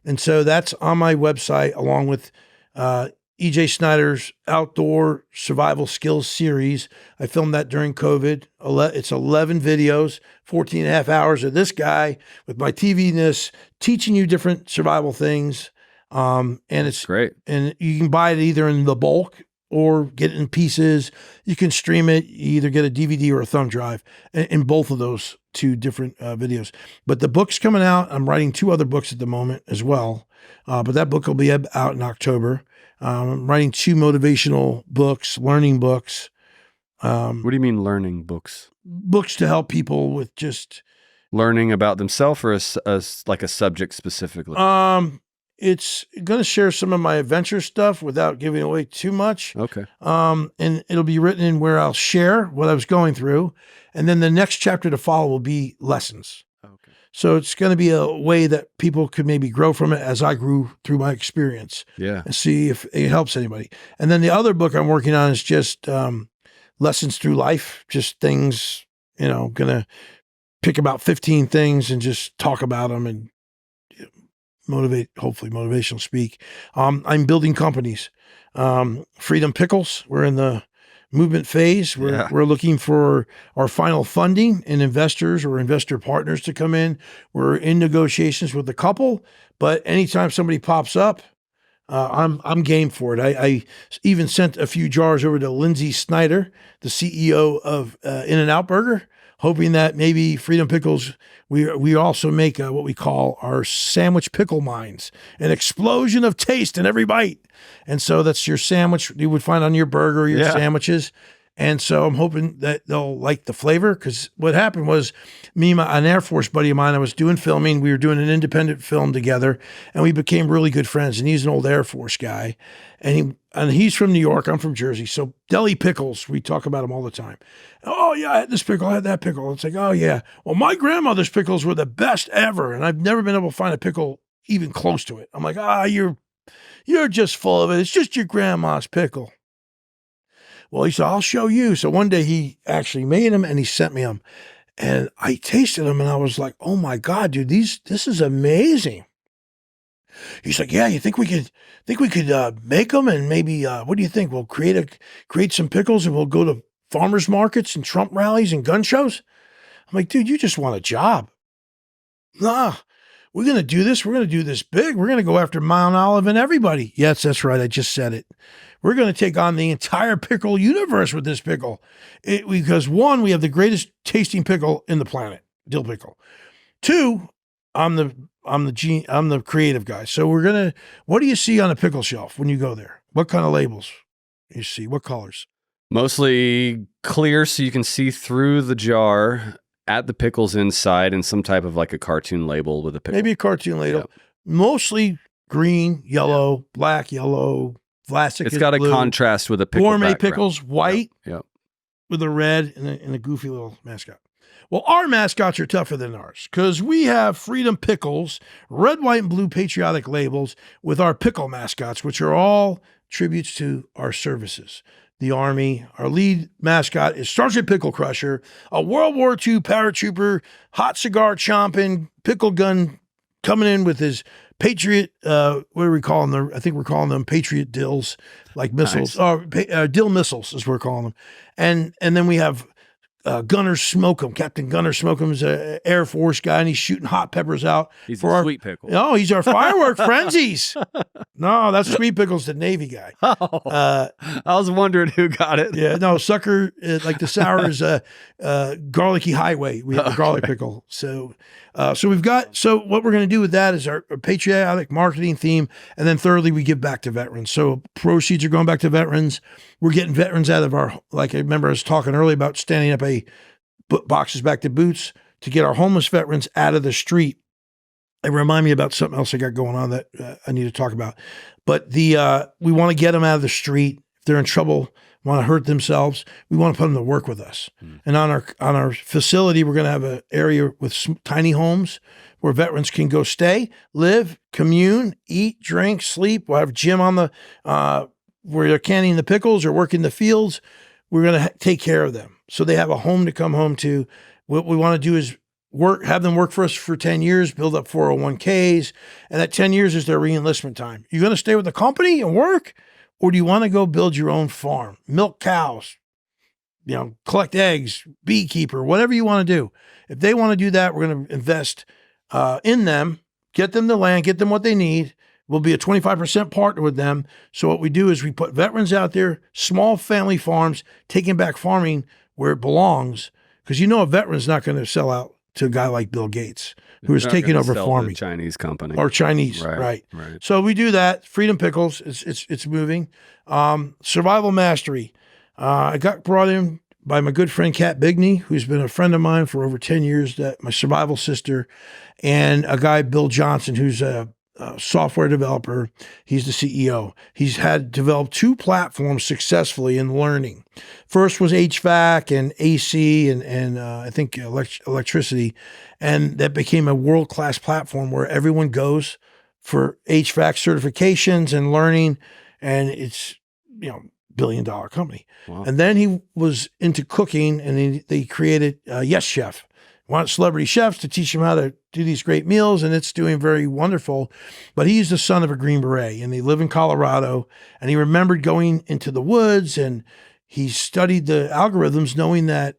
And so that's on my website, along with EJ Snyder's Outdoor Survival Skills Series. I filmed that during COVID. It's 11 videos, 14 and a half hours of this guy with my TV-ness teaching you different survival things. And it's great. And you can buy it either in the bulk or get it in pieces. You can stream it. You either get a DVD or a thumb drive in both of those 2 different videos. But the book's coming out. I'm writing 2 other books at the moment as well. But that book will be out in October. I'm writing 2 motivational books, learning books. What do you mean learning books? Books to help people with just learning about themselves, or like a subject specifically? It's going to share some of my adventure stuff without giving away too much. Okay. And it'll be written in where I'll share what I was going through. And then the next chapter to follow will be lessons. Okay. So it's going to be a way that people could maybe grow from it as I grew through my experience. Yeah. And see if it helps anybody. And then the other book I'm working on is just lessons through life, just things, going to pick about 15 things and just talk about them and hopefully motivational speak. I'm building companies. Freedom Pickles, we're in the movement phase. We're looking for our final funding and investors or investor partners to come in. We're in negotiations with a couple, but anytime somebody pops up, I'm game for it. I even sent a few jars over to Lindsay Snyder, the CEO of In-N-Out Burger, hoping that maybe Freedom Pickles, we also make what we call our sandwich pickle mines, an explosion of taste in every bite. And so that's your sandwich you would find on your burger, your sandwiches. And so I'm hoping that they'll like the flavor, because what happened was an Air Force buddy of mine, I was doing filming. We were doing an independent film together, and we became really good friends. And he's an old Air Force guy, and he's from New York. I'm from Jersey. So deli pickles, we talk about them all the time. Oh yeah, I had this pickle, I had that pickle. It's like, oh yeah. Well, my grandmother's pickles were the best ever, and I've never been able to find a pickle even close to it. I'm like, you're just full of it. It's just your grandma's pickle. Well, he said, I'll show you. So one day he actually made them and he sent me them. And I tasted them and I was like, oh my God, dude, this is amazing. He's like, yeah, you think we could make them, and maybe, what do you think? We'll create some pickles and we'll go to farmers markets and Trump rallies and gun shows. I'm like, dude, you just want a job. Nah, we're going to do this. We're going to do this big. We're going to go after Mount Olive and everybody. Yes, that's right. I just said it. We're going to take on the entire pickle universe with this pickle. Because one, we have the greatest tasting pickle in the planet, dill pickle. Two, I'm the creative guy. So what do you see on a pickle shelf when you go there? What kind of labels you see? What colors? Mostly clear, so you can see through the jar at the pickles inside, and some type of like a cartoon label with a pickle. Maybe a cartoon label. Yep. Mostly green, yellow, black, yellow. Plastic. It's got blue. A contrast with a pickle gourmet background. Pickles, white, yep. With a red and a goofy little mascot. Well, our mascots are tougher than ours, because we have Freedom Pickles, red, white, and blue patriotic labels with our pickle mascots, which are all tributes to our services. The Army. Our lead mascot is Sergeant Pickle Crusher, a World War II paratrooper, hot cigar chomping, pickle gun coming in with his Patriot, what are we calling them? I think we're calling them Patriot dills, like missiles. Nice. Dill missiles is what we're calling them. And then we have Gunner Smokem. Captain Gunner Smokem is an Air Force guy, and he's shooting hot peppers out. He's for our sweet pickle. No, he's our firework frenzies. No, that's Sweet Pickle's the Navy guy. I was wondering who got it. Yeah, no, Sucker, like the sour is Garlicky Highway. We have a garlic pickle. So what we're going to do with that is our patriotic marketing theme. And then thirdly, we give back to veterans. So proceeds are going back to veterans. We're getting veterans out of like I remember I was talking earlier about standing up boxes back to boots to get our homeless veterans out of the street. It remind me about something else I got going on that I need to talk about. But we want to get them out of the street. If they're in trouble, want to hurt themselves, we want to put them to work with us. And on our facility, we're going to have an area with some tiny homes where veterans can go stay, live, commune, eat, drink, sleep. We'll have a gym on where they're canning the pickles or working the fields. We're going to take care of them, so they have a home to come home to. What we want to do is have them work for us for 10 years, build up 401ks, and that 10 years is their re-enlistment time. You're going to stay with the company and work, or do you want to go build your own farm, milk cows, collect eggs, beekeeper, whatever you want to do? If they want to do that, we're going to invest in them, get them the land, get them what they need. We'll be a 25% partner with them. So what we do is we put veterans out there, small family farms, taking back farming where it belongs, because a veteran's not going to sell out to a guy like Bill Gates, who is taking over farming. Chinese company. Or Chinese, right. So we do that. Freedom Pickles, it's moving. Survival Mastery. I got brought in by my good friend Kat Bigney, who's been a friend of mine for over 10 years, my survival sister, and a guy, Bill Johnson, who's a software developer. He's the CEO. He's developed 2 platforms successfully in learning. First was HVAC and AC and I think electricity. And that became a world-class platform where everyone goes for HVAC certifications and learning. And it's, $1 billion company. Wow. And then he was into cooking, and they created Yes Chef. Want celebrity chefs to teach them how to do these great meals, and it's doing very wonderful. But he's the son of a Green Beret, and they live in Colorado, and he remembered going into the woods, and he studied the algorithms, knowing that,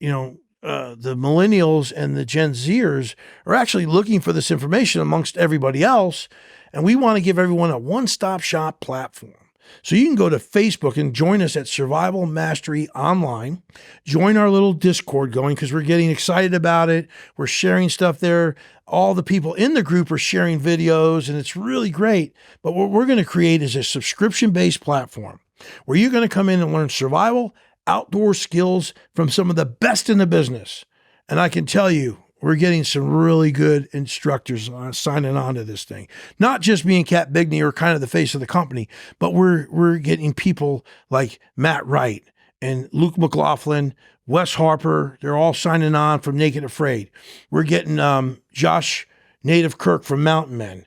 the millennials and the Gen Zers are actually looking for this information amongst everybody else, and we want to give everyone a one-stop shop platform. So you can go to Facebook and join us at Survival Mastery Online. Join our little Discord going, because we're getting excited about it. We're sharing stuff there. All the people in the group are sharing videos, and it's really great. But what we're going to create is a subscription-based platform where you're going to come in and learn survival outdoor skills from some of the best in the business. And I can tell you, we're getting some really good instructors signing on to this thing. Not just me and Kat Bigney are kind of the face of the company, but we're getting people like Matt Wright and Luke McLaughlin, Wes Harper. They're all signing on from Naked Afraid. We're getting Josh Native Kirk from Mountain Men.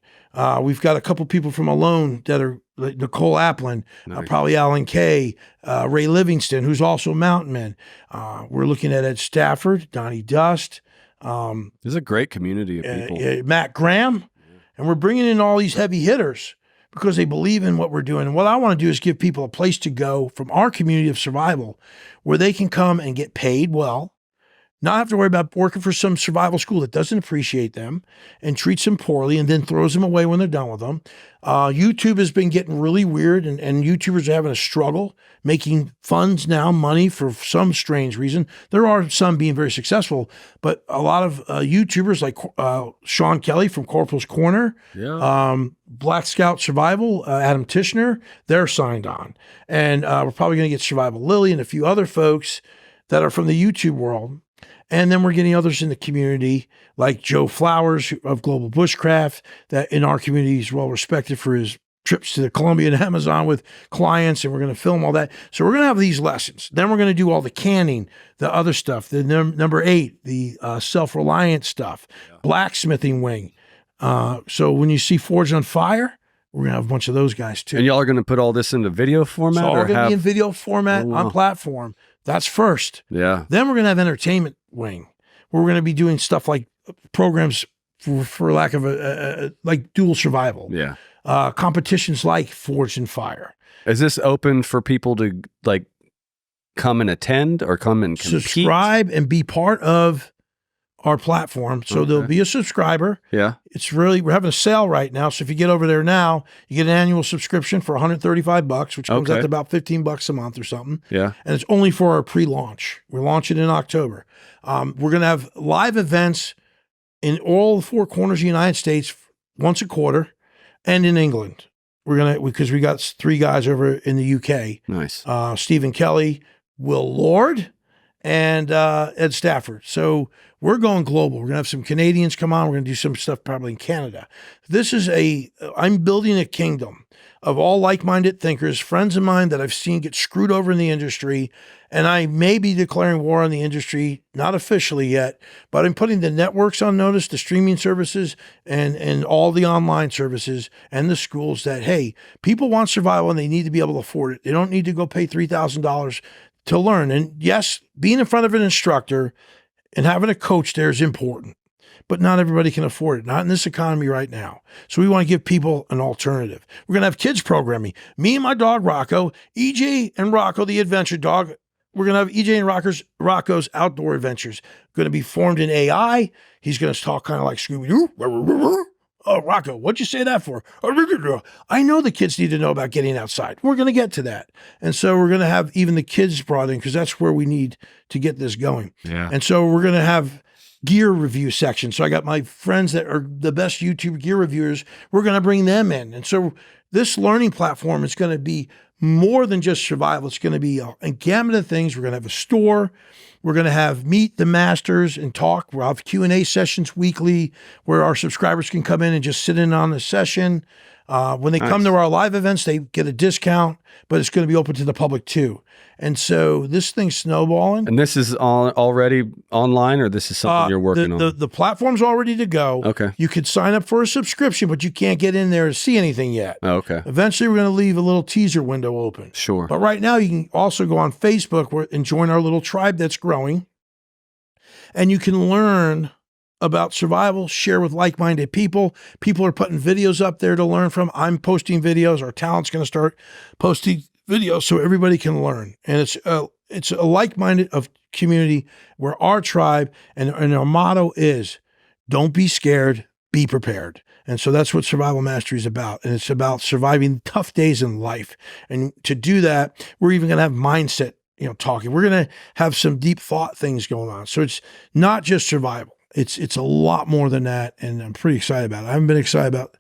We've got a couple people from Alone that are like Nicole Applin, Nice. probably Alan Kay, Ray Livingston, who's also Mountain Man. We're looking at Ed Stafford, Donnie Dust. There's a great community of people. Matt Graham, and we're bringing in all these heavy hitters because they believe in what we're doing. And what I want to do is give people a place to go from our community of survival where they can come and get paid well, not have to worry about working for some survival school that doesn't appreciate them and treats them poorly and then throws them away when they're done with them. YouTube has been getting really weird, and YouTubers are having a struggle making funds now, money for some strange reason. There are some being very successful, but a lot of YouTubers like Sean Kelly from Corporal's Corner, Black Scout Survival, Adam Tishner, they're signed on. And we're probably going to get Survival Lily and a few other folks that are from the YouTube world. And then we're getting others in the community like Joe Flowers of Global Bushcraft, that in our community is well respected for his trips to the Colombian Amazon with clients, and we're going to film all that. So we're going to have these lessons. Then we're going to do all the canning, the other stuff, the number 8, the self-reliant stuff, blacksmithing wing. So when you see Forge on Fire, we're going to have a bunch of those guys too. And y'all are going to put all this into video format? It's all going to be in video format on platform. That's first. Yeah. Then we're going to have entertainment wing, where we're going to be doing stuff like programs for lack of like dual survival. Yeah. Competitions like Forged in Fire. Is this open for people to like come and attend or come and compete? Subscribe and be part of our platform. So there'll be a subscriber. Yeah. We're having a sale right now. So if you get over there now, you get an annual subscription for $135, which comes out to about $15 a month or something. Yeah. And it's only for our pre-launch. We're launching in October. We're going to have live events in all 4 corners of the United States once a quarter, and in England. Because we got 3 guys over in the UK. Nice. Stephen Kelly, Will Lord, and Ed Stafford. So we're going global. We're going to have some Canadians come on. We're going to do some stuff probably in Canada. I'm building a kingdom of all like-minded thinkers, friends of mine that I've seen get screwed over in the industry. And I may be declaring war on the industry, not officially yet, but I'm putting the networks on notice, the streaming services and all the online services and the schools that, hey, people want survival and they need to be able to afford it. They don't need to go pay $3,000 to learn. And yes, being in front of an instructor and having a coach there is important, but not everybody can afford it, not in this economy right now. So we want to give people an alternative. We're going to have kids programming. Me and my dog, Rocco, EJ and Rocco, the adventure dog. We're going to have EJ and Rocco's outdoor adventures. Going to be formed in AI. He's going to talk kind of like Scooby-Doo. Oh, Rocco, what'd you say that for? I know the kids need to know about getting outside. We're going to get to that. And so we're going to have even the kids brought in because that's where we need to get this going. Yeah. And so we're going to have gear review section. So I got my friends that are the best YouTube gear reviewers. We're going to bring them in. And so this learning platform is going to be more than just survival. It's going to be a gamut of things. We're going to have a store. We're going to have meet the masters and talk. We'll have Q&A sessions weekly where our subscribers can come in and just sit in on the session. When they come to our live events, they get a discount, but it's going to be open to the public too. And so this thing's snowballing. And this is already online, or this is something you're working on? The platform's all ready to go. Okay. You could sign up for a subscription, but you can't get in there to see anything yet. Oh, okay. Eventually, we're going to leave a little teaser window open. Sure. But right now, you can also go on Facebook and join our little tribe that's growing. And you can learn about survival, share with like-minded people. People are putting videos up there to learn from. I'm posting videos. Our talent's going to start posting videos so everybody can learn. And it's a like-minded of community where our tribe and our motto is, don't be scared, be prepared. And so that's what Survival Mastery is about. And it's about surviving tough days in life. And to do that, we're even going to have mindset, talking. We're going to have some deep thought things going on. So it's not just survival. It's a lot more than that. And I'm pretty excited about it. I haven't been excited about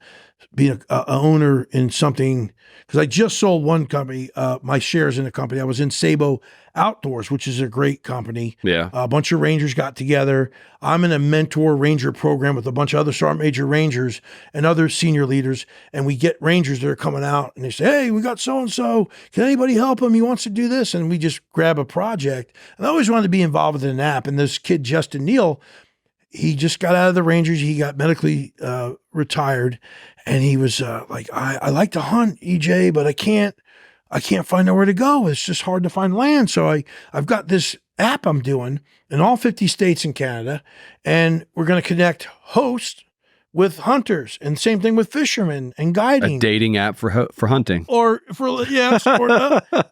being a owner in something, because I just sold one company, my shares in a company. I was in Sabo Outdoors, which is a great company. Yeah. A bunch of Rangers got together. I'm in a mentor Ranger program with a bunch of other Sergeant Major Rangers and other senior leaders. And we get Rangers that are coming out and they say, hey, we got so-and-so. Can anybody help him? He wants to do this. And we just grab a project. And I always wanted to be involved with an app. And this kid, Justin Neal, he just got out of the Rangers. He got medically retired. And he was like, I like to hunt, EJ, but I can't find nowhere to go. It's just hard to find land. So I've got this app I'm doing in all 50 states in Canada, and we're going to connect hosts with hunters, and same thing with fishermen and guiding. A dating app for hunting. Or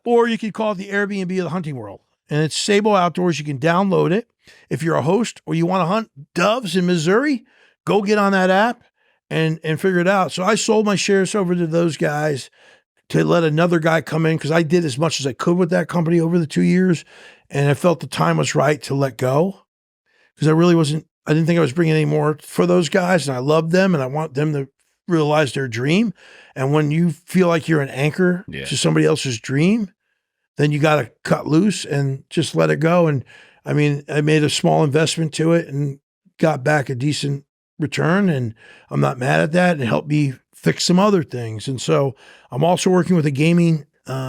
or you could call it the Airbnb of the hunting world. And it's Sabo Outdoors. You can download it. If you're a host or you want to hunt doves in Missouri, go get on that app and figure it out. So I sold my shares over to those guys to let another guy come in, because I did as much as I could with that company over the 2 years. And I felt the time was right to let go, because I didn't think I was bringing any more for those guys. And I love them and I want them to realize their dream. And when you feel like you're an anchor to somebody else's dream, then you got to cut loose and just let it go. And I mean, I made a small investment to it and got back a decent return, and I'm not mad at that. It helped me fix some other things. And so I'm also working with a gaming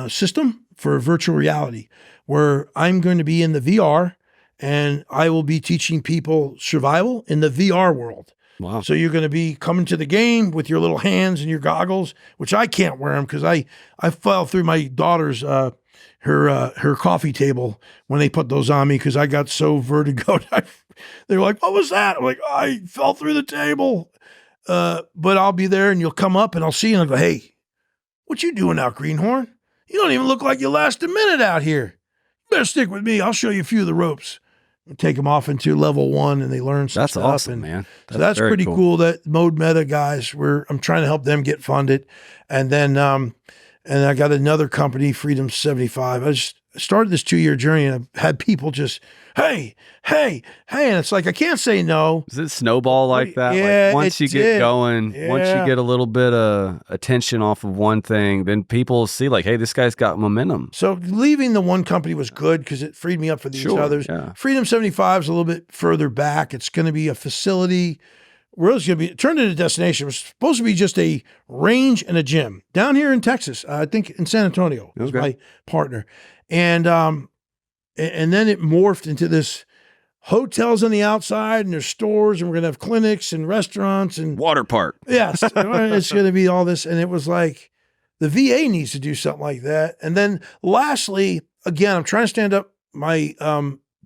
system for virtual reality, where I'm going to be in the VR and I will be teaching people survival in the VR world. Wow. So you're going to be coming to the game with your little hands and your goggles, which I can't wear them because I fell through my daughter's her coffee table when they put those on me, because I got so vertigoed. They were like, what was that? I'm like, I fell through the table. But I'll be there and you'll come up and I'll see you and I'll go, hey, what you doing out, Greenhorn? You don't even look like you last a minute out here. You better stick with me. I'll show you a few of the ropes. And take them off into level 1 and they learn some stuff. That's awesome, man. That's pretty cool. That Mode Meta guys, I'm trying to help them get funded. And then, and I got another company, Freedom 75. I just started this 2-year journey and I've had people just, hey. And it's like, I can't say no. Does it snowball like that? Yeah, like once you get going, once you get a little bit of attention off of one thing, then people see like, hey, this guy's got momentum. So leaving the one company was good because it freed me up for these others. Yeah. Freedom 75 is a little bit further back. It's going to be a facility. Really, it's going to be turned into a destination. It was supposed to be just a range and a gym down here in Texas. I think in San Antonio is my partner. And then it morphed into this hotels on the outside and there's stores, and we're going to have clinics and restaurants and water park. Yes. It's going to be all this. And it was like, the VA needs to do something like that. And then lastly, again, I'm trying to stand up my,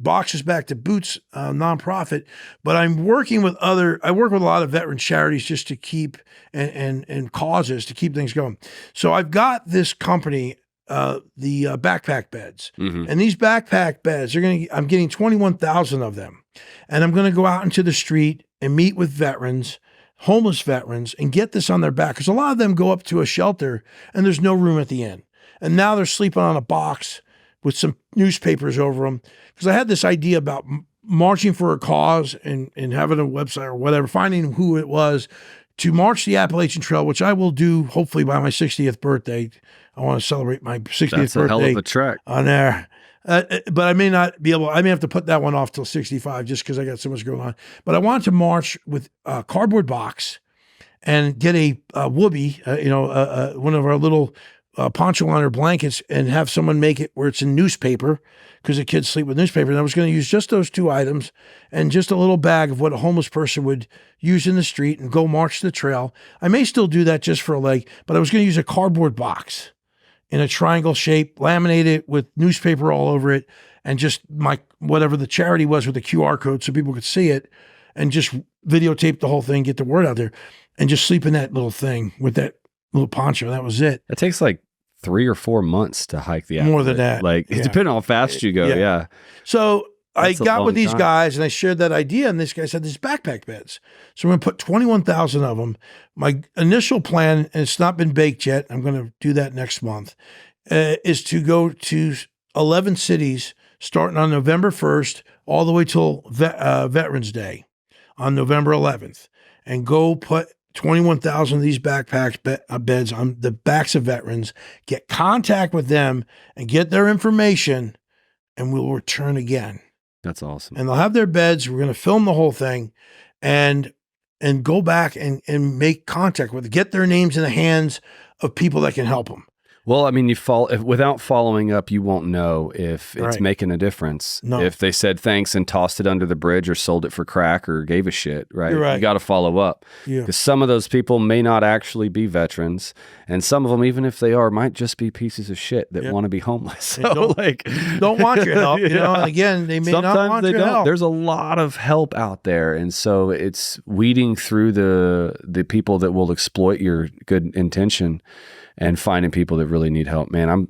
Boxes Back to Boots nonprofit, but I work with a lot of veteran charities just to keep and causes to keep things going. So I've got this company, the backpack beds, and these backpack beds I'm getting 21,000 of them, and I'm going to go out into the street and meet with veterans, homeless veterans, and get this on their back, because a lot of them go up to a shelter and there's no room at the end, and now they're sleeping on a box with some newspapers over them. Because I had this idea about marching for a cause and having a website or whatever, finding who it was to march the Appalachian Trail, which I will do hopefully by my 60th birthday. I want to celebrate my 60th birthday. That's a hell of a trek on there. But I may not be able, I may have to put that one off till 65 just because I got so much going on. But I wanted to march with a cardboard box and get a whoopee, one of our little poncho liner blankets, and have someone make it where it's in newspaper, because the kids sleep with newspaper. And I was going to use just those 2 items and just a little bag of what a homeless person would use in the street and go march the trail. I may still do that just for a leg, but I was going to use a cardboard box in a triangle shape, laminate it with newspaper all over it, and just whatever the charity was with the QR code so people could see it, and just videotape the whole thing, get the word out there, and just sleep in that little thing with that little poncho. That was it. It takes like 3 or 4 months to hike the More than that. Like, it depends on how fast you go. Yeah. So That's I got with these guys and I shared that idea, and this guy said these backpack beds. So I'm going to put 21,000 of them. My initial plan, and it's not been baked yet, I'm going to do that next month, is to go to 11 cities starting on November 1st all the way till Veterans Day on November 11th, and go put 21,000 of these beds on the backs of veterans, get contact with them and get their information, and we'll return again. That's awesome. And they'll have their beds. We're going to film the whole thing and go back and make contact with, get their names in the hands of people that can help them. Well, I mean, without following up, you won't know if it's making a difference. No. If they said thanks and tossed it under the bridge or sold it for crack or gave a shit, right? You're right. You got to follow up. Yeah. Because some of those people may not actually be veterans. And some of them, even if they are, might just be pieces of shit that want to be homeless. So, don't want your help. You know, and again, they may sometimes not want they your don't. help. There's a lot of help out there. And so it's weeding through the people that will exploit your good intention and finding people that really need help. Man,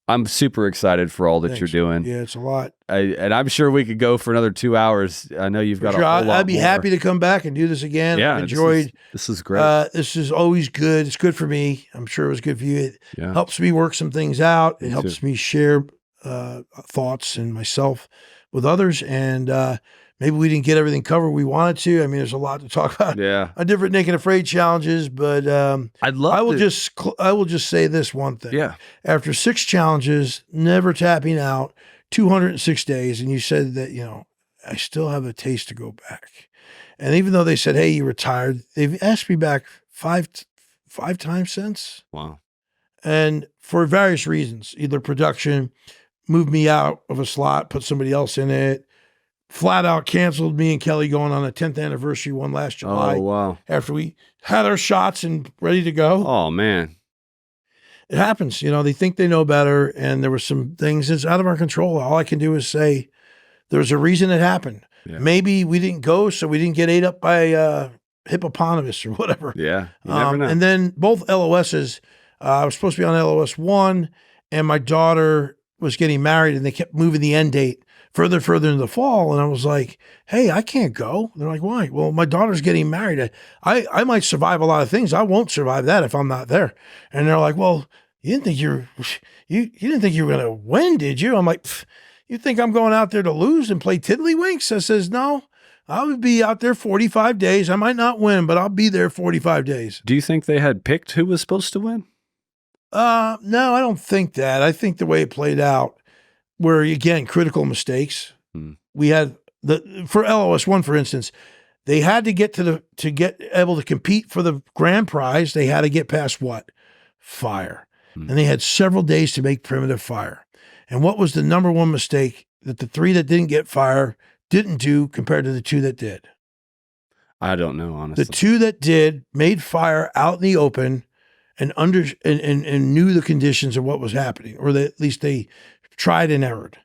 I'm super excited for all that you're doing. Yeah, it's a lot. And I'm sure we could go for another 2 hours. I know you've got a whole lot I'd be more. happy to come back and do this again. Yeah, I've enjoyed. This is great. This is always good. It's good for me. I'm sure it was good for you. It helps me work some things out. It helps me share thoughts and myself with others. And maybe we didn't get everything covered we wanted to. I mean, there's a lot to talk about. Yeah, on different Naked Afraid challenges, but I'd love. I will just say this one thing. Yeah. After 6 challenges, never tapping out, 206 days, and you said that, you know, I still have a taste to go back. And even though they said, hey, you retired, they've asked me back five times since. Wow. And for various reasons, either production moved me out of a slot, put somebody else in it, flat out canceled me and Kelly going on a 10th anniversary one last July. Oh, wow. After we had our shots and ready to go. Oh, man. It happens. You know, they think they know better, and there were some things that's out of our control. All I can do is say there's a reason it happened. Yeah. Maybe we didn't go, so we didn't get ate up by hippopotamus or whatever. Yeah, you never know. And then both LOSs, I was supposed to be on LOS 1, and my daughter was getting married, and they kept moving the end date further into the fall. And I was like, hey, I can't go. They're like, why? Well, my daughter's getting married. I might survive a lot of things. I won't survive that if I'm not there. And they're like, well, you didn't think you were going to win, did you? I'm like, you think I'm going out there to lose and play tiddlywinks? I says, no, I would be out there 45 days. I might not win, but I'll be there 45 days. Do you think they had picked who was supposed to win? No, I don't think that. I think the way it played out, where again, critical mistakes. We had for LOS 1, for instance, they had to get to get able to compete for the grand prize. They had to get past what? Fire. And they had several days to make primitive fire. And what was the number one mistake that the 3 that didn't get fire didn't do compared to the 2 that did? I don't know, honestly. The 2 that did made fire out in the open and knew the conditions of what was happening, or at least they tried and errored,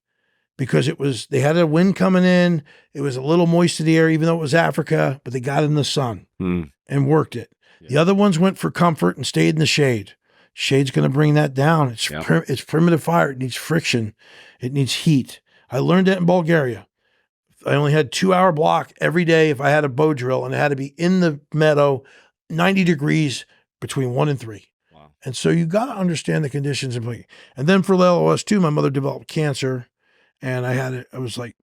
because they had a wind coming in. It was a little moist in the air, even though it was Africa, but they got in the sun and worked it. Yeah. The other ones went for comfort and stayed in the shade. Shade's going to bring that down. It's primitive fire. It needs friction. It needs heat. I learned that in Bulgaria. I only had 2-hour block every day if I had a bow drill, and it had to be in the meadow, 90 degrees between 1 and 3. Wow. And so you got to understand the conditions. And then for LOS 2, my mother developed cancer, and I was like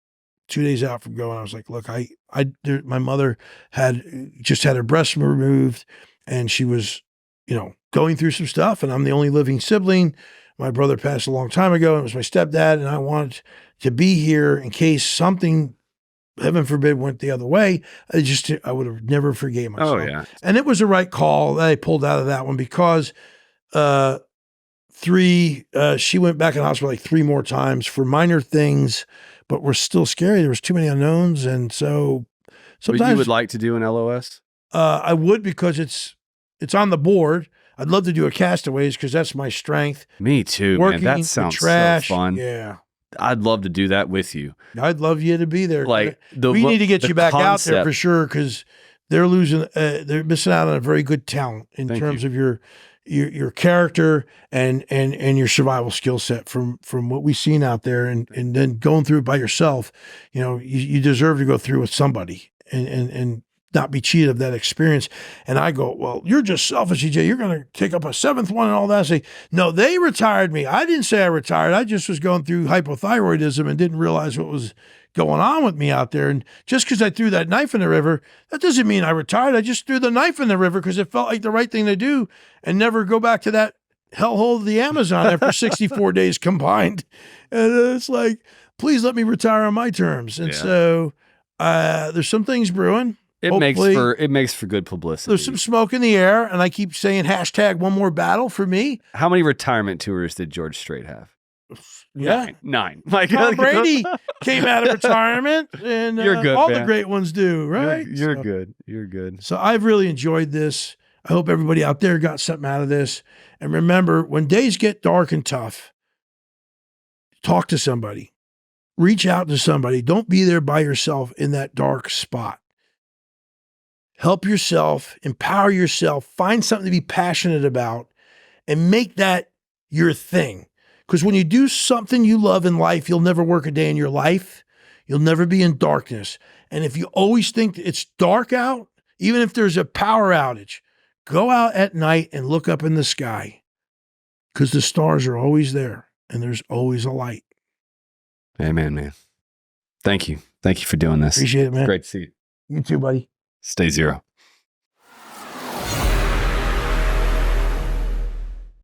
2 days out from going. I was like, look, my mother had just had her breast removed, and she was, going through some stuff, and I'm the only living sibling. My brother passed a long time ago, and it was my stepdad, and I wanted to be here in case something, heaven forbid, went the other way. I would have never forgave myself. Oh, yeah. And it was the right call that I pulled out of that one, because she went back in the hospital like 3 more times for minor things, but were still scary. There was too many unknowns. And so sometimes— But you would like to do an LOS? I would, because it's on the board. I'd love to do a Castaways, because that's my strength. Me too, Working, man. That sounds trash, so fun. Yeah. I'd love to do that with you. I'd love you to be there. Like we need to get you back out there for sure, because they're they're missing out on a very good talent in terms of your character and your survival skill set from what we've seen out there, and then going through it by yourself. You deserve to go through with somebody and not be cheated of that experience. And I go, well, you're just selfish, EJ. You're going to take up a 7th one and all that. I say, no, they retired me. I didn't say I retired. I just was going through hypothyroidism and didn't realize what was going on with me out there. And just because I threw that knife in the river, that doesn't mean I retired. I just threw the knife in the river because it felt like the right thing to do, and never go back to that hellhole of the Amazon after 64 days combined. And it's like, please let me retire on my terms. And so there's some things brewing. It makes for good publicity. There's some smoke in the air, and I keep saying hashtag one more battle for me. How many retirement tours did George Strait have? Yeah. Nine. Like Tom Brady came out of retirement, and You're good, all man. the great ones do, right? You're good. You're good. So I've really enjoyed this. I hope everybody out there got something out of this. And remember, when days get dark and tough, talk to somebody. Reach out to somebody. Don't be there by yourself in that dark spot. Help yourself, empower yourself, find something to be passionate about, and make that your thing. Because when you do something you love in life, you'll never work a day in your life. You'll never be in darkness. And if you always think it's dark out, even if there's a power outage, go out at night and look up in the sky, because the stars are always there and there's always a light. Amen, man. Thank you. Thank you for doing this. Appreciate it, man. Great to see you. You too, buddy. Stay zero.